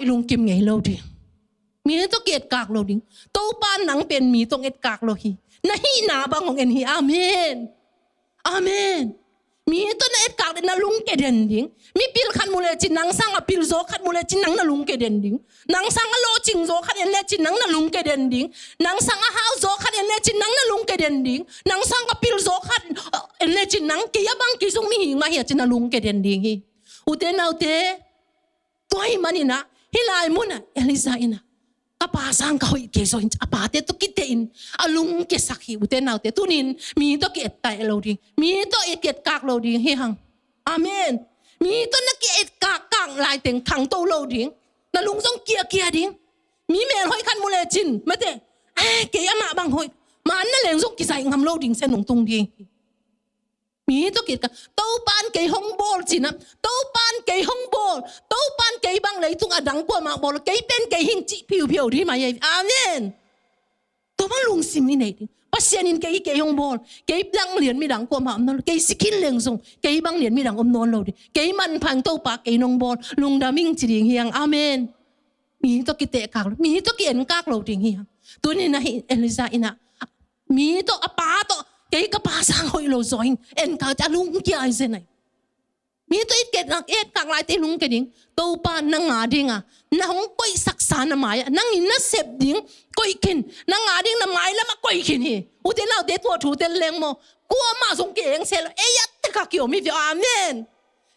ilung kim ngai lo di mi to ket kak lo ding to pan nang pen mi tong et kak lo hi na hi na bangong en hi amen amen mi to na et kak na lung ke den ding mi pil khan mule chin nang sang a pil zo khat mule chin nang na lung ke den ding nang sang a lo ching zo khat en le chin nang na lung ke den ding nang sang a hau zo khat en le chin nang na lung ke den ding nang sang a pil zo khat en le chin nang ke ya bang ki sung mi hi ma hi chin na lung ke den ding hi ute na ute toy manina hilai muna Elisa ina kapasang ka hoi ke so in apate to kite in alung ke sakhi ute na ute tunin mi to ke tai lo ding mi to e ket kak lo ding hi hang amen mi to na ke et kak kang lai teng thang to lo ding na lung song kia kia ding mi mel hoi khan mule chin mate ke ama bang hoi man na leng song ki sai ngam lo ding sen nong tung ding mi to ket ka to pan ke hong bol chin to pan ke hong bol to pan ke bang lei tung adang kwa ma bol ke pen ke hing chi piu piu di ma ye amen to man lung sim ni nei pasien in ke hong bol ke dang lian mi dang kwa ma no ke sikin leng song ke bang lian mi dang non lo di ke man phang to pa ke nong bol lung da ming chi ding hiang amen mi to ki te kak mi to ki en kak lo ding hiang tu ni na Elisa ina mi to apa to cái pasang hoi lo zoin en ka ta lung kia ai se nai mi to it ket nak et kang lai te lung ke ding to pa na nga ding na hong koi saksa na mai nang in na sep ding koi kin na nga ding na mai la ma koi kin hi u te nau te to thu te leng mo ko ma song ke eng se lo e ya te ka kyo mi vi amen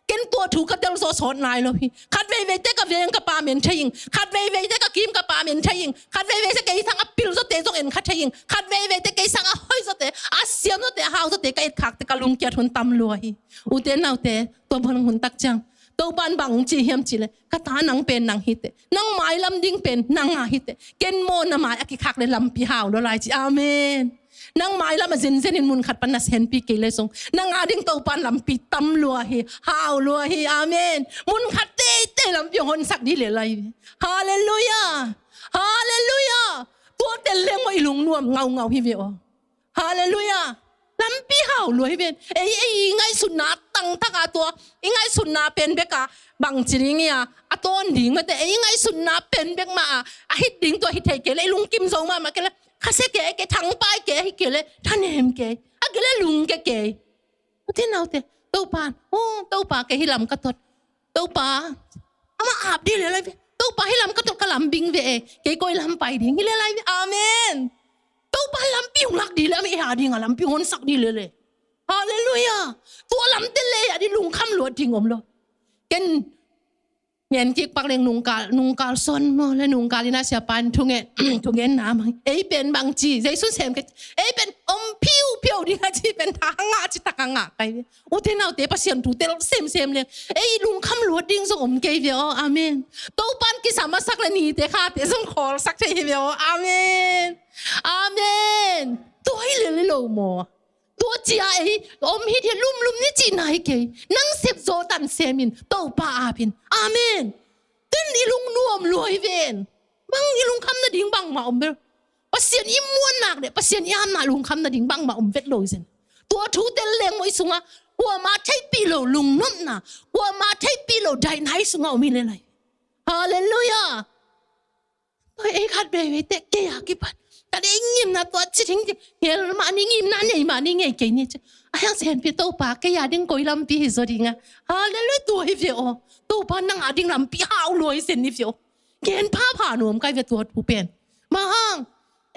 ken to thu ka tel so sot nai lo hi khat ve te ka veng ka pa men thing khat ve te ka kim ka pa men thing khat ve se ke thang a pil so te so en khat thing khat ve te ke sang a hoi so te a siam no te hau so te ka et khak te ka lung kya thun tam lo hi u te nau te to bang hun tak chang to ban bang chi hiam chi le ka ta nang pen nang hi te nang mai lam ding pen nang a hi te ken mo na mai a ki khak le lam pi hau lo lai chi amen nang mai lam zin zin in mun khat pan na sen pi ke le song nang ading to pan lam pi tam lua hi hau lua hi amen mun khat te lam pi hon sak di le lai hallelujah hallelujah to te le mo ilung nuam ngau hi ve o hallelujah lam pi hau lua hi ben ei ngai sunna tang thaka to ngai sunna pen beka bang chiring ya aton ding ma te ei ngai sunna pen bek ma a hit ding to hit thai ke le lung kim zong ma ke le khase ke thang pai ke hi ke le than hem ke a ke le lung ke te nau te to pa ke hilam ka tot to pa ama ap di le lai to pa hilam ka tot kalam bing ve ke koi lam pai ding le lai amen to pa lam pi lak di le mi ha ding lam pi hon sak di le hallelujah to lam te le ya di lung kham lo ding om lo ken ngen kik pak leng nung kal son mo le nung kalina sia pan thungen na mang ei pen bang chi jaisu sem ke ei pen om piu piu di ha chi pen tha nga chi takanga kai u te nau te pasien tu tel sem le ei lung kham lo ding so om ke ve o amen to pan ki sama sak le ni te kha te song khol sak che ve o amen amen to hi le lo mo to chi ai om hi the lum ni chi nai ke nang sep zo tan semin to pa apin amen ten ilung nuam loi ven bang ilung kham na ding bang ma om be pasien im muan nak de pasien yam na lung kham na ding bang ma om vet loi sen to thu tel leng moi sunga wa ma thai pi lo lung nom na wa ma thai pi lo dai nai sunga o mi le lai hallelujah to e khat be ve te ke ya ki pat ta de ngim na to chi thing hel ma ni ngim na nei ma ni ngai ke ni ayang sen pi to pa ke ya ding koi lam pi zo dinga hallelujah to hi ve o to pa nang ading lam pi hau loi sen ni ve o gen pa nom kai ve to pu pen ma hang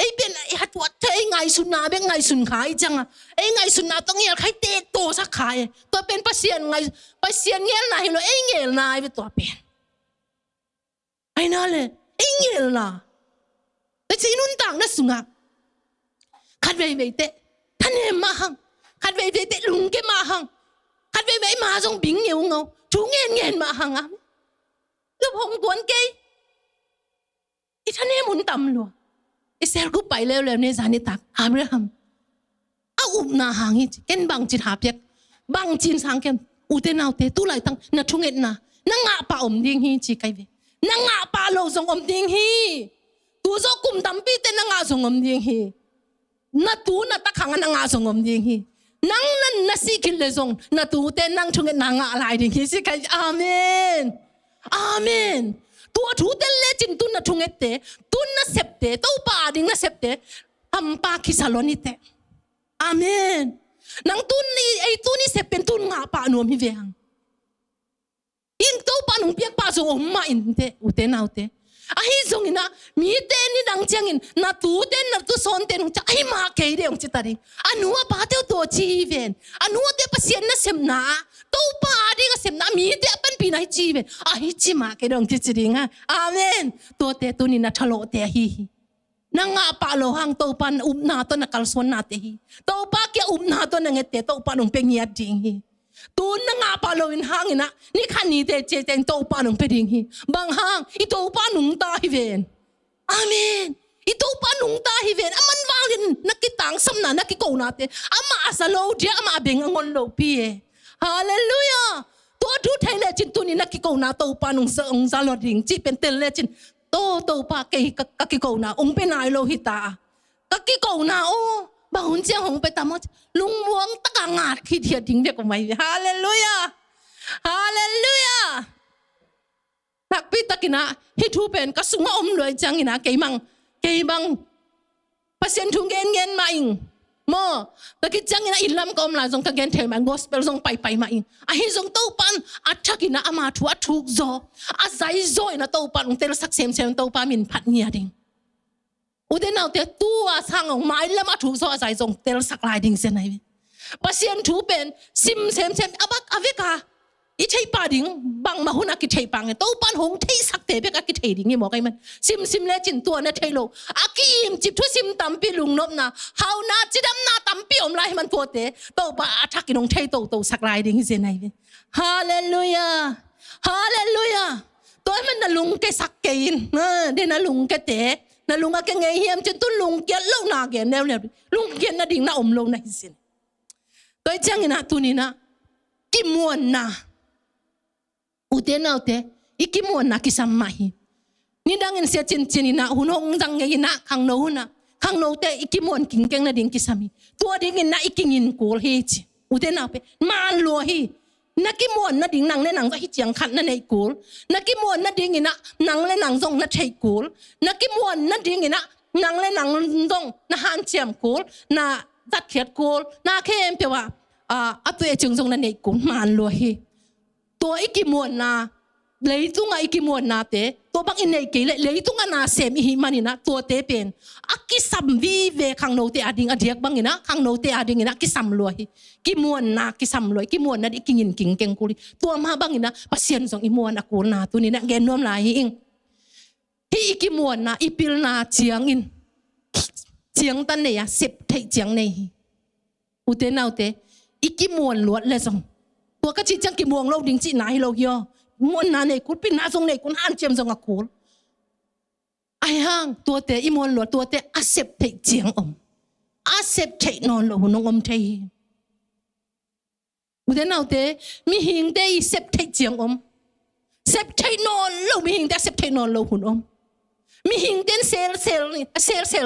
ei ben ai hat wat thai ngai sun na be ngai sun khai changa ei ngai sun na tong yel khai te to sa khai to pen pasien ngel na hi lo ei ngel na ve to pen ai na le ei ngel naแต่ชีนุ่นต่างน่ะสุงะขัดเวเตท่านเห็นมาหังขัดเวเตลุงแกมาหังขัดเวมาส่งบิงเหนียวเงาชูเงินมาหังอ่ะแล้วผมกวนเกยอีท่านเนี่ยมุนต่ำลัวไอเซลกูไปแล้วเนี่ยจานิตักหามเรื่องเอาอุบนาหังอีกเก็นบังจิตหาเปียกบังจินสังเกตอุเตนเอาเตตุไหลตั้งน่ะชูเงินน่ะนั่งงะปาอมดิ้งฮีจีไกเวนั่งงะปาโลส่งอมดิ้งฮีtu zo kum tampi te na nga songom ding hi na tu na takhang na nga songom ding hi nang nan na sikil le zong na tu te nang thung na nga lai ding hi si kai amen amen tua thu tel le chin tun na thungete tun na septe to pa ding na septe ampa kisalonite amen nang tun ni ai tun ni sepen tun nga pa nom hi veang in to pa nung piak pa so ma in te ute na ute ahi zong ina mi te ni dang changin na tu ten na tu son ten cha ai ma ke de ong chitari anua pa te to chi ven anua te pasien na sem na to pa ding sem na mi te pan pi na chi ven ahi chi ma ke dong chi ringa amen to te tu ni na thalo te hi nanga pa lo hang to pan na to na kalson na te hi to pa ke na to na ngete to pa nung pengya ding hi tun na nga pa lo in hangina ni khani te che teng to pa nung peding hi bang hang i to pa nung ta hi ven amen i to pa nung ta hi ven aman wangin nakitang sam na nakiko na te ama asalo dia ama beng angon lo pi e hallelujah to du thaile chin tu ni nakiko na to pa nung sa ong zalo ding chi pen tel le chin to pa ke kakiko na ong penai lo hi ta kakiko na o bà hôn chiang hong pe tamo lung muang taka ngat khi thiệt ding ve ko mai hallelujah hallelujah tak pi takina hi thu pen ka sunga loi chang ina ke mang pasien thung gen ma ing mo taki chang ina ilam ko la jong ka gen the man gospel jong pai ma ing a hi jong to pan athakina ama thu athuk zo a zai zo ina to pan tel sak sem to pa min phat nia ding uden nào te tua sang ông mai lama thu so sai jong tel sak lai ding se nai pasien thu pen sim sem abak aveka i thei pa ding bang ma huna ki thei pang to pan hong thei sak te be ka ki thei ding mo kai man sim le chin tua na thei lo akim chip thu sim tam pi lung nop na hau na chidam na tam pi om lai man ko te to pa athak ki nong thei to sak lai ding se nai hallelujah hallelujah to man na lung ke sak ke in de na lung ke te na lunga ke ngai hiam chen tu lung kiat lo na ge neu lung kiat na ding na om lo na hisin toi chang ina tu ni na ki muan na uten na te iki muan na ki samma hi ni dang in se chin ina hunong dang ngai na khang no te iki muan king keng na ding ki sami tu ding in na iking in kol hi chi uten na pe man lo hi nakimuan na ding nang le nang hi chiang khat na nei kul nakimuan na ding ina nang le nang zong na thei kul nakimuan na ding ina nang le nang zong na han chiam kul na dat khiat kul na khem pe wa atu e chung zong na nei kul man lo hi to ikimuan na leitunga ikimuan na te to bang in nei ke le leitunga na sem hi manina to te pen akisam vi ve khang no te ading adiak bang ina khang no te ading ina kisam lo hi kimuan na kisam lo kimuan na ikingin king keng kuli to ma bang ina pasien song imuan akul na tu ni na gen nom lai hi ing hi ikimuan na ipil na chiang in chiang tan ne ya sep thei chiang nei hi ute nau te ikimuan luat le song to ka chi chang kimuang lo ding chi na hi lo yo muan na nei kul pin na song nei kun han chiam song akul ai hang to te imuan luat to te asep thei chiang om asep thei non lo hunong om thei ute nau te mi hing te sep thei chiang om sep thei non lo mi hing te sep thei non lo hun om mi hing ten sel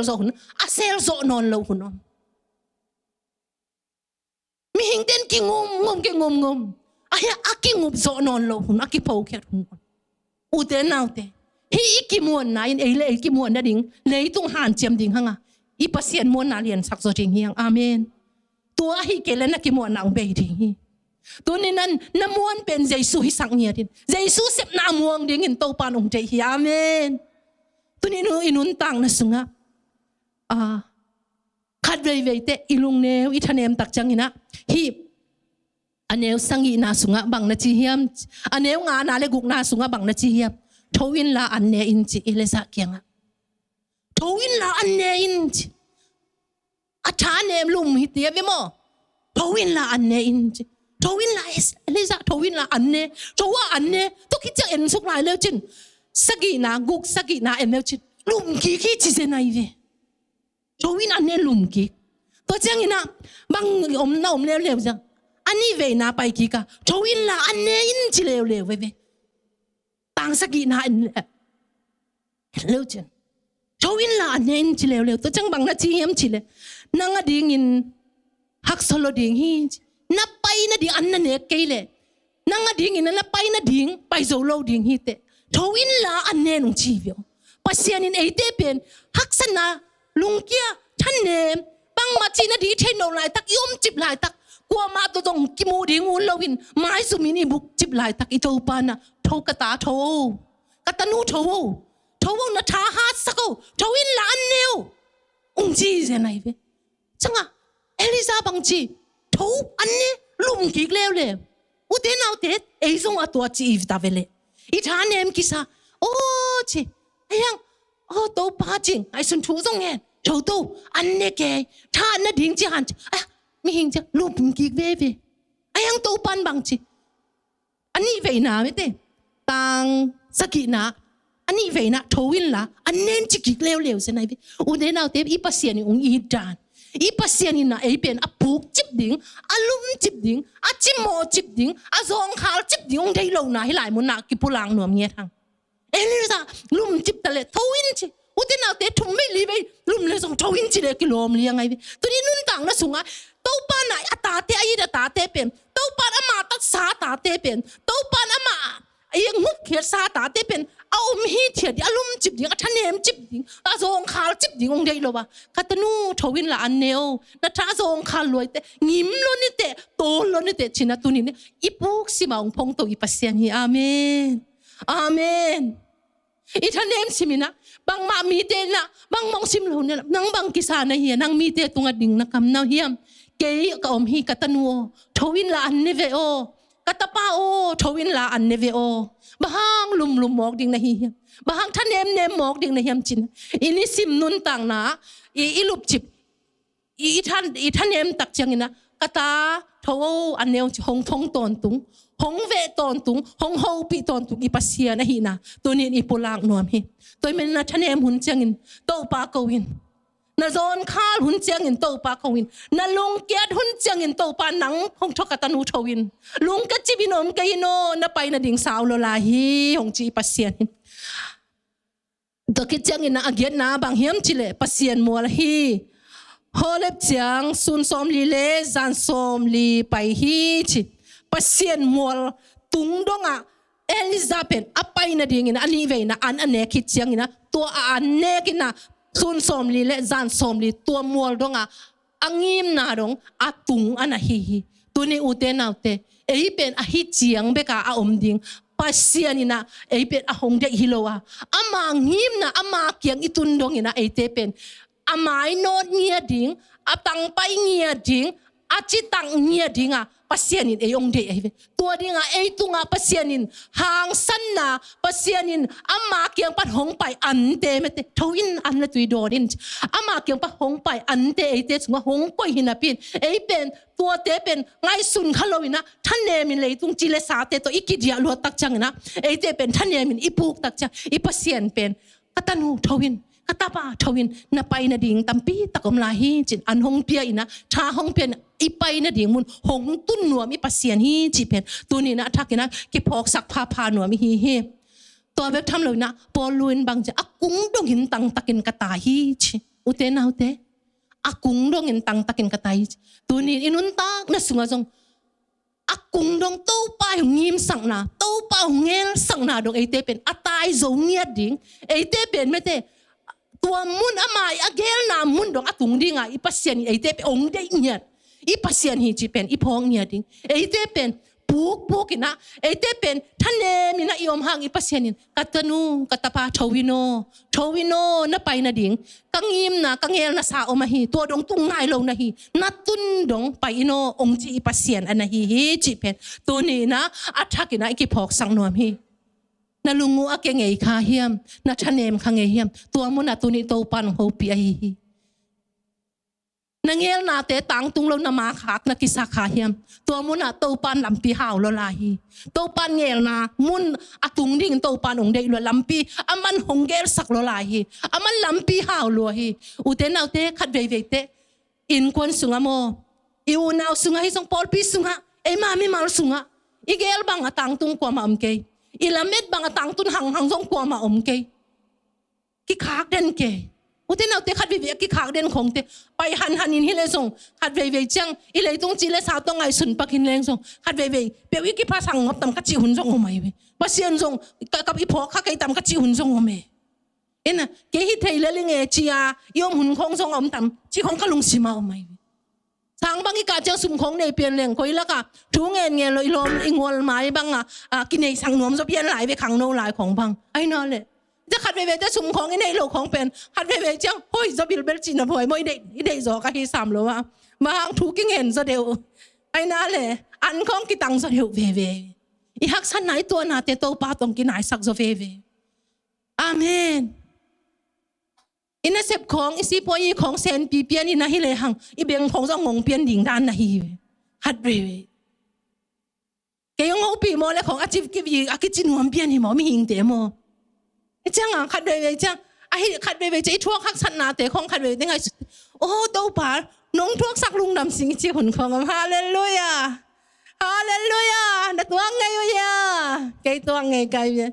zo hun a sel zo non lo hun om mi hing ten ki ngom aya aki ngum zo non lo hun aki pau khet hun ute nau te hi ikimuan na in ele ikimuan na ding leitung han chiam ding hanga i pasien mon na lian sak zo ding hiang amen tua hi kele na kimuan na ong be ding hi tu ni nan namuan pen jesu hi sang nia din jesu sep na muang ding in to pan ong jai hi amen tu ni nu inun tang na sunga khat ve te ilung neu i thanem tak chang ina hi aneu sangi na sunga bang na chi hiam aneu nga na le guk na sunga bang na chi hiam thoin la anne in chi ile sa kyanga thoin la anne in chi acha nem lum hi te ve mo thoin la anne in chi thoin la ile sa thoin la anne chowa anne to ki cha en suk lai le chin sagi na guk sagi na en le chin lum ki chi se nai ve thoin anne lum ki to chang ina bang om na om le jang ani ve na pai ki ka thoin la anne in chi le ve tang sagi na en le chin thoin la anne in chi le to chang bang na chi hiam chi le nanga ding in hak solo ding hi na pai na ding an na ne ke le nanga ding in na pai na ding pai zo lo ding hi te thawin la anne nung chi vio pasian in ate pen haksana lungkia thanem bang ma chi na di theno lai tak yom chip lai tak kwa ma to dong ki mu ding un lowin mai su min i buk chip lai tak i to pa na tho ka ta tho katanu tho na tha ha sako thawin la anneu ung chi je nai ve changa Elisa bang chi tho anne lum ki lew le u te nau te ei zong a to chi if ta vele i tha nem ki sa o chi ayang o to pa ching ai sun thu zong hen tho to anne ke tha na ding chi han mi hing cha lum ki ve ayang to pan bang chi ani ve na me te tang sakina ani ve na thowin la annen chi ki lew se nai ve u te nau te i pasien ni ung i dan i pasien ni na ei pen a puk chip ding a lum chip ding a chimo chip ding a zong khal chip ding ong dei lo na hi lai mun na ki pulang nuam nge thang Elisa lum chip tale thowin chi u te nau te thum me li ve lum le song thowin chi le ki lom li ngai ve tu ni nun tang na sunga to pa na ata te ai da ta te pen to pa ama ta sa ta te pen to pa ama ai nguk khia sa ta te pen a hi thia di alum chip ding a thanem chip ding a zong khal chip ding ong dei lo ba katanu thowin la an neo na tha zong khal loi te ngim lo ni te to lo ni te china tu ni ipuk si maung phong to i pasian hi amen i thanem simina bang ma mi te na bang mong sim lo na nang bang kisa na hi nang mi te tunga ding na kam na hiam ke ka hi katanu thowin la an ne ve o katapa o thowin la an ne ve o bahang lum mok ding na hi bahang thanem nem mok ding na hiam chin ini sim nun tang na i lup chip i thanem tak chang ina kata tho an neu hong thong ton tung hong ve ton tung hong ho pi ton tung i pasia na hi na to ni i pulang nuam hi toy men na thanem hun chang in to pa kawin na zon khal hun chang in to pa kawin na lung kiat hun chang in to pa nang hong thokatanu thowin lung ka chibinom kaino na pai na ding saw lo la hi hong chi pasian hin to ki chang in na agiat na bang hiam chile pasian mo la hi holep chang sun som li le zan som li pai hi chi pasien mol tung donga Elizabeth apai na ding in ani ve na an ane ki chiang ina to an ne ki na sun som li le zan som li to mol donga angim na dong atung ana hi tu ni ute na te ei pen a hi chiang be ka a om ding pasien ina ei pen a hong de hilowa ama ngim na ama kiang itun dong ina ei te pen amai not ngia ding atang pai ngia ding achi tang ngia dinga pasianin eyong de ai tua dinga ei tunga pasianin hang sanna pasianin amma kyang pat hong pai ante mete thoin an la tui dorin amma kyang pat hong pai ante ei te chunga hong koi hinapin ei pen tua te pen ngai sun khalowina thanne min le tung chile sa te to ikidia lo tak changna ei te pen thanne min ipuk tak cha ipasian pen katanu thoin katapa thawin na pai na ding tampi takom la hi chin an hong pia ina tha hong pia i pai na ding mun hong tun nuam i pasian hi chi pen tu ni na thakina ki phok sak pha nuam hi to be tham lo na pol luin bang ja akung dong hin tang takin kata hi chi ute na ute akung dong hin tang takin kata hi tu ni inun tak na sunga jong akung dong to pa ngim sang na to pa ngel sang na dong ate pen atai zo ngia ding ate pen mete tua mun amai agel na mun dong atung dinga ipasian ei te pe ong de nyat ipasian hi chi pen ipong nya ding ei te pen puk ina ei te pen thane mina iom hang ipasianin katanu katapa thowino na pai na ding kangim na kangel na sa omahi to dong tung ngai lo na hi na tun dong pai ino ong chi ipasian ana hi chi pen to ni na athakina ikipok sang nom hi na lungu ake ngei kha hiam na thanem kha ngei hiam tua mo na tu ni to pan ho pi ai hi na ngel na te tang tung lo na ma khak na kisa kha hiam tua mo na to pan lampi haw lo la hi to pan ngel na mun atung ding to pan ong dei lo lampi aman hong gel sak lo la hi aman lampi haw lo hi u te na te khat ve te in kon sunga mo i u naw sunga hi song pol pi sunga e ma mi mal sunga i gel bang atang tung kwa ma am ke ilamet bang atang tun hang zong kwa ma om ke ki khak den ke uten au te khat ve ki khak den khong te pai han in hile song khat ve chang i le tung chi le sa tong ai sun pak hin leng song khat ve pe wi ki pa sang ngop tam ka chi hun zong mai ve pasien zong kap ipo kha kai tam ka chi hun zong ome ena ke hi thei le ling e chia yom hun khong zong om tam chi khong ka lung sima mai sang bang ka chang sum khong nei pian leng koi la ka thu nge lo ilom ingol mai bang ki nei sang nom zo pian lai ve khang no lai khong bang ai na leจะขัดเวจะสุ่มของในโลกของเป็นขัดเวจังโอ้ยจะบิลเบลจีนพอยไม่ได้จอกะที่3แล้วว่าบางถูกเห็นซะเดียวไอ้นั่นแหละอันของกิตังซะเดียวเวอีหักสันไหนตัวน่ะแต่โตป้าต้องกินไหนสักซะเวอาเมนอินเสพของอีสิปอยของเซนปีเปียนอินะฮิเลหังอีเบียงของจะงงเปียนดิ่งด้านนะฮีขัดเวเกี่ยงเอาปีโมและของอาจิบกิบีอากิจินหัวเปียนหิมอไม่หิงเตมอจังขัดเวจังไอ้ขัดเวจะทั่วขักสันนาแต่ของขัดเวยังไงโอ้โตป่าน้องทั่วสักลุงดำสิงเจียขนของฮาเลลูยาฮาเลลูยานัดตัวไงวะยาไกตัวไงไกวะ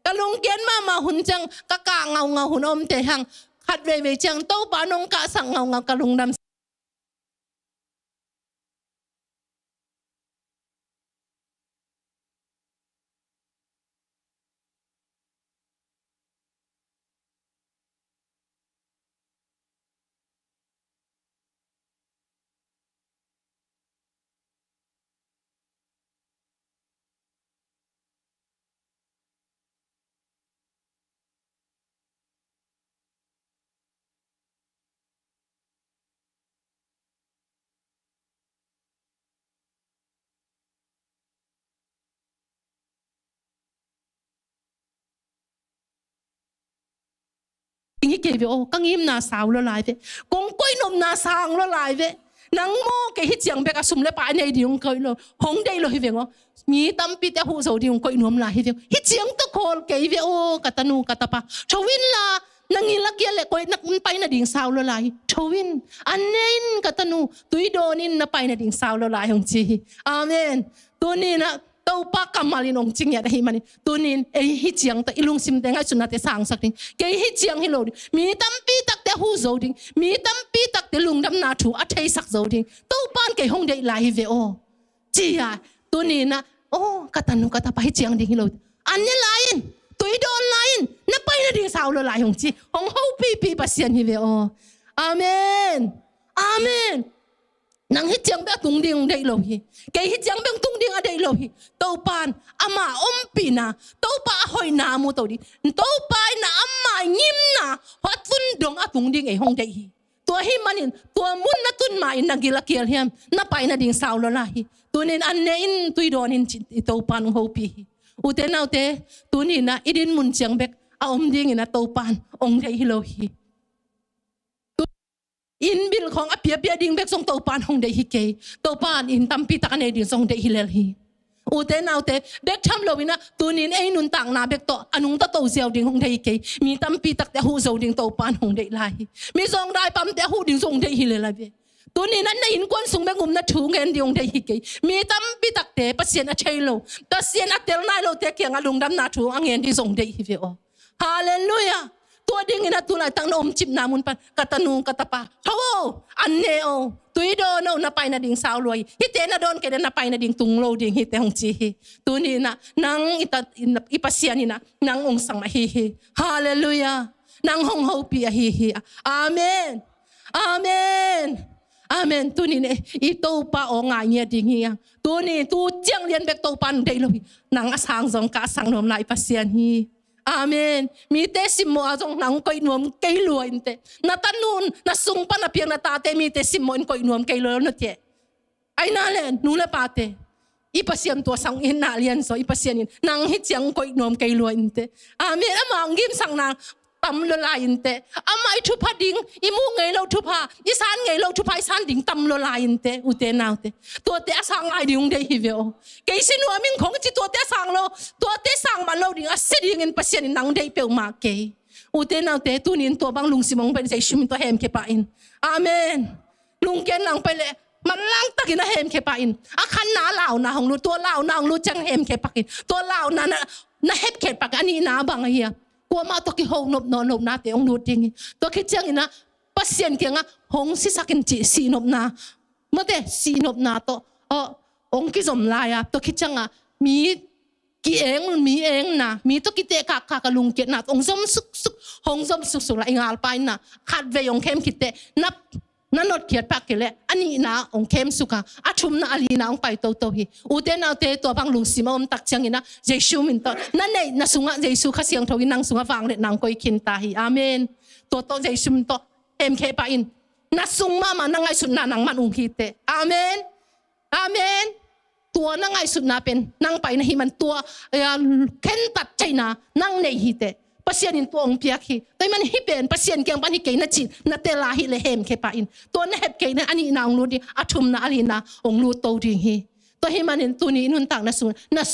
กะลุงเกียนมาหุ่นจังกะกะเงาหุ่นอมแต่หังขัดเวจังโตป่าน้องกะสังเงากะลุงดำนี่เกี่ยวโอ้กังยิมนาสาวละลายเวกงก้อยนมนาสางละลายเวนังโมเกฮิจังเบกสุ่มเลปาในดิงก้อยโลหงได้เลยเวงมีตั้มปีแต่หูโซดิงก้อยนมลายเวฮิจังตะโคลเกยเวโอ้กัตนูกัตปะชวินลานังอิลักเยเลก้อยนักมันไปนาดิงสาวละลายชวินอันเนินกัตนูตุยโดนินนะไปนาดิงสาวละลายของจีอาเมนตัวนี้นะเต้าปากกำมาลินองจริงอย่างที่มันตัวนี้ฮิจังแต่อิลุงซิมแต่งให้สุนัขสังสักทีเกยฮิจังฮิโลดมีตั้มปีตักแต่หูโซดิงมีตั้มปีตักแต่ลุงดำนาถูอัฐยสักโซดิงเต้าปานเกยหงได้ลายเวโอจีอะตัวนี้นะโอ้กัตนูกัตปะฮิจังดิงฮิโลดอันนี้ลายตุยโดนลายนับไปนาดิงสาวละลายของจีหงเฮาปีปัสเซียนฮิเวโออาเมนอาเมนนังฮิจังเบตุงดิงได้โลหิเกฮิจังเบตุงดิงได้โลหิโตปานอามาอมปีนาโตปาหอยนามูโตดิโตปานาอามายิมนาฮัดฟุนดงอาตุงดิงไอหงได้หิตัวหิมันินตัวมุนนัตุนมาอินนักกิลเกียลเฮียมนับไปนาดิงสาวละลายตัวนี้อันเนอินตุยโดนินโตปานโฮปีอุเทนเอาเตตัวนี้นะอิดินมุนจังเบกอาอมดิงนะโตปานองได้ฮิโลหิอินบิลของอเปียดิ่งเบกส่งตัวปานหงเดฮิเกตัวปานอินตัมปีตะกันเอดิ่งส่งเดฮิเลลฮีอุเทนเอาเตเบกทำโลวินะตัวนี้ไอ้นุนต่างนาเบกตัวอนุงตะโตเซียวดิ่งหงเดฮิเกมีตัมปีตักแต่หูโซดิ่งตัวปานหงเดลายมีส่งได้ปั๊มแต่หูดิ่งส่งเดฮิเลลเบตัวนี้นั้นในอินกวนส่งเบงุมนะถูเงินดิ่งเดฮิเกมีตัมปีตักแต่ปัสเซียนอเชยโลปัสเซียนอเตลนายโลเตเกียงอลุงดำนาถูอังเงินดิ่งส่งเดฮิเวโอฮาเลลูยาตัวดิ่งนะตัวไหนตั้งนมจิบนามุนปันกัตนูกัตปะโธ่อันเนโอตุยโดนเอานาไปนาดิ่งสาวรวยฮิเตนาโดนเกดนาไปนาดิ่งตุงโลดิ่งฮิเตหงจีตัวนี้นะนางอิปัสเซียนี่นะนางองสังมาฮิฮาเลลูยานางหงเฮาปีฮิอาเมนอาเมนอาเมนตัวนี้เนี่ยอีโตปาองายเนี่ยดิ่งฮิตัวนี้ตัวเจียงเรียนเบกโตปันได้เลยนางอสังสงกาสังนมนายปัสเซียนฮีอาเมนมีเตสิโมอาจงนังก้อยนวมไกลวยนเตนาตันนูนนาสุงปนาเพียงนาตาเตมีเตสิโมนก้อยนวมไกลวยนเตไอ้นั่นแหละนูเลปาเตอีปัสเซียนตัวสังอินนาเลียนโซอีปัสเซียนนางฮิจังก้อยนวมไกลวยนเตอาเมนอามังกิมสังนางตำละลายนเตอาไม่ทุพดิ่งอีมูไงเราทุพาอีสานไงเราทุพาอีสานดิ่งตำละลายนเตอุเตนาวเตตัวเตสังไอดิ่งเดฮิเวโอเกสินัวมิงของจิตัวเตสังโลตัวเตสังมาโลดิ่งอาเสดิ่งเงินปัสเซียนนังเดเปียวมาเกอุเตนาวเตตัวนี้ตัวบางลุงสิมงเป็นใจชิมิตัวเฮมเคปาอินอาเมนลุงเกนนังไปเลยมันล้างตะกินเฮมเคปาอินอาคันนาเหล่านาของลูตัวเหล่านาของลูจังเฮมเคปาอินตัวเหล่านานะเฮมเคปาอันนี้นาบางเฮียกลัวมาตัวกี่หงนบนอนนบนาเตองดูจริงตัวคิดจังนะปัสเซียนเกียงะหงสิสักินจีสีนบนาเมื่อเตสีนบนาตัวองค์กิจมลายตัวคิดจังมี ki eng mi eng na mi to kite ka lung ket na ong zom suk hong zom suk la ingal pai na khat ve yong kem kite na not kiat pak kele ani na ong kem suka athum na ali na ong pai to hi uten na te to bang lung sima tak chang ina jesu min to na nei na sunga jesu kha siang tho nang sunga wang le nang koi kin ta hi amen to jesu min to em ke pa in na sung ma na ngai sun na nang man ung hi te amen amenตัวนั่งไงสุดนาเป็นนั่งไปนะฮิมันตัวเข็นตัดใจนะนั่งในฮิเตปัสเซียนินตัวองเปียกฮิแต่มันฮิเป็นปัสเซียนเกียงปันฮิเกยนะจีนะเตลาฮิเลเฮมเคปาอินตัวนั่นเฮบเกยนะอันนี้นางรู้ดิอาทุมนะอลีนะองรู้โตดิฮิตัวฮิมันเห็นตัวนี้นุนต่างนะสุงนั่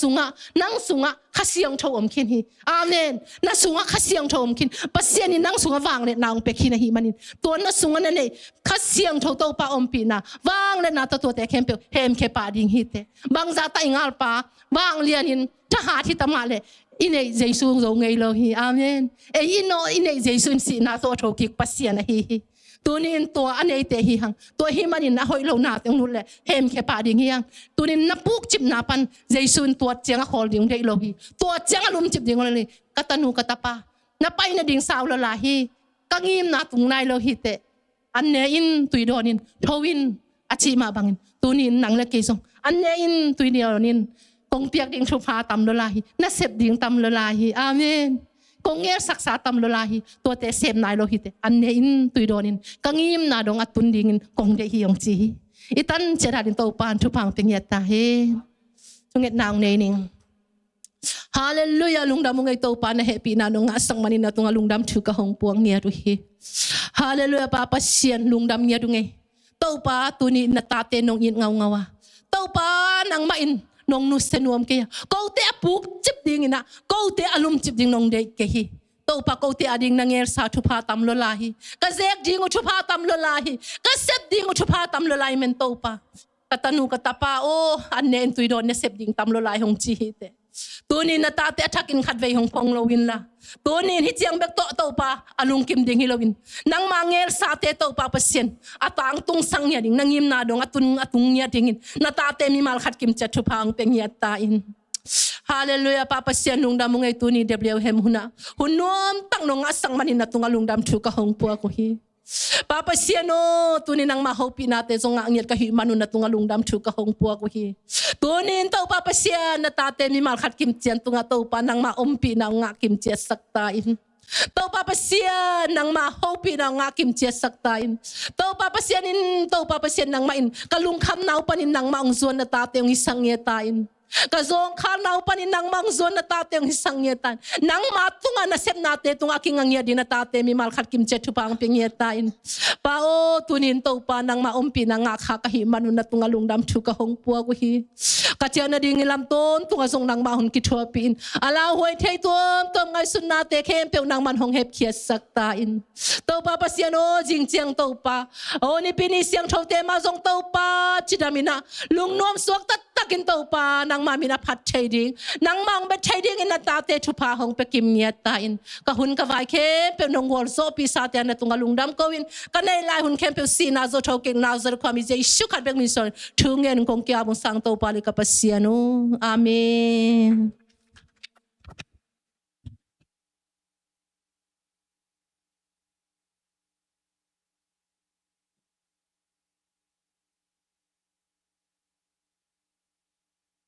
งสุงะข้าเสียงโทอมคินฮิอาเมนนะสุงะข้าเสียงโทอมคินปัสเซียนินนั่งสุงะวางเลยนางเป็กฮินะฮิมันนินตัวนั่นสุงะนั่นเองข้าเสียงโทโตปาอมปีนะวางเลยนะตัวแต่เข้มเปียวเฮมเคปาดิงฮิเตบางจากตังอัลปาวางเลียนินถ้าหาที่ตมาเลยอินเอเจสุงโรงไงโลฮิอาเมนอินโนอินเอเจสุนสีนาตัวโทกิกปัสเซียนะฮิตัวนี้ตัวอันนี้เตะหิหังตัวหิมันนะหอยโลนาตรงนู้นเลยเฮมแค่ปาดิ่งหิงตัวนี้นับปุกจิบนาปันเจสุนตัวเจียงขอดิ่งได้โลหิตัวเจียงอารมณ์จิบดิ่งเลยกัตนูกัตปานับไปนะดิ่งสาวละลาหิกังยิมนาตรงนายโลหิเตอันเนอินตุยโดนินทวินอาชีมาบังตัวนี้หนังเล็กกี่สงอันเนอินตุยเดียวนินกงเปียกดิ่งชุบพาตำละลาหินับเสพดิ่งตำละลาหิอาเมนกงเงียสักษาตำลลาหิตัวเตเสมนายโลหิตอันเนอินตุยโดนินกังยิมนาดงอัตุนดิ่งกงเดหิยงจีอีตันเจราดินโตปานทุพังเป็นเยตาเฮจงเงนางเนนิงฮาเลลูยาลุงดำมุงไอโตปานนะเฮปีนาดงสังมันินาตงลุงดำทุกะหงปวงเงียดุฮีฮาเลลูยาปาปะเซียนลุงดำเงียดุไงโตปาตุนีนาตาเตนงอินเงาวะโตปานางมาอินนงนุสเตนวมเกียกูเตะปุกจิบดิ่งนะกูเตะอารมณ์จิบดิ่งนงเด็กเกฮีโตปะกูเตะอดิ่งนางเอร์สาทุพาตำลลาฮีกะเซกดิ่งอุทุพาตำลลาฮีกะเซบดิ่งอุทุพาตำลลาฮีเมนโตปะกะตานูกะตาปาโออันเนนตุยโดนเนี่ยเซบดิ่งตำลลาฮีหงจีฮีเตตัวนี้นาตาเตะทักินขัดเวหงพงโลวินละตัวนี้ฮิเจียงเบกโตปะอลุงกิมดิ่งฮิโลวินนางมาเงร์สาเตโตปะเปเซียนอาตางตุงสังเนียดิ่งนางยิมนาดงอาตุงเนียดิ่งนาตาเตมีมาลขัดกิมจัตุพังเป็นเนียตาอินฮาเลลูยาปาปเซียนลุงดำมุงไอตัวนี้เดบเลียวเฮมหุนะหุนนวมตั้งนงอาสังมันินาตุงลุงดำทุกะหงปัวกุฮีปาปเซียโนตัวนี้นางมาฮอปีนาเตจงอังเนียกะหิมานุนาตุงลุงดำทุกะหงปัวกุฮีตัวนี้เต้าปาปเซียนนาตาเตมีมาลขัดกิมเจียนตุงอาเต้าปานางมาอมปีนางงะกิมเจียสักตาอินเต้าปาปเซียนนางมาฮอปีนางงะกิมเจียสักตาอินเต้าปาปเซียนอินเต้าปาปเซียนนางมาอินกะลุงคำนาวปานินนางมาองซวนนาตาเตงอิสังเงตาอินกะซงข้าวนาวปานินนางมาองซวนนาตาเตงอิสังเงตันนางมาตุงอานาเซบนาเตตุงอากิงังเงียดินาตาเตมีมาลขัดกิมเจทุปังเปียงเงียตาอินปาโอตุนินเต้าปานางมาอมปีนางงะขากะหิมานุนาตุงอาลุงดำทุกะหงปัวกุฮีกะเจียนาดิงิลำต้นตุงอาทรงนางมาหุนกิทัวปีนอาลาหวยเทยตัวตงไงสุนนาเตเข้มเปียวนางมันหงเฮ็บเขียสักตาอินเต้าปาปะเซียโนจิงเจียงเต้าปาโอนี่ปีนี้เสียงโชเตมาทรงเต้าปาจิดามินะลุงนวมสวกตัดกินเต้าปานางมามินะพัดเชดิงนางมังเบ็ดเชดิงอินนาตาเตทุพาหงเปกิมเนียตาอินกะหุนกะไวเข้มเปียวนงวอลโซปีซาเตนะตุงอาลุงดำกวินกะในลายหุนเข้มเปียวซีนาโซโชเกงนาซะความมิเจชุขัดเบกมิซอนทุงเงินคงเกียบุงสังเต้าปาลิกะปะเซียโนอาเมน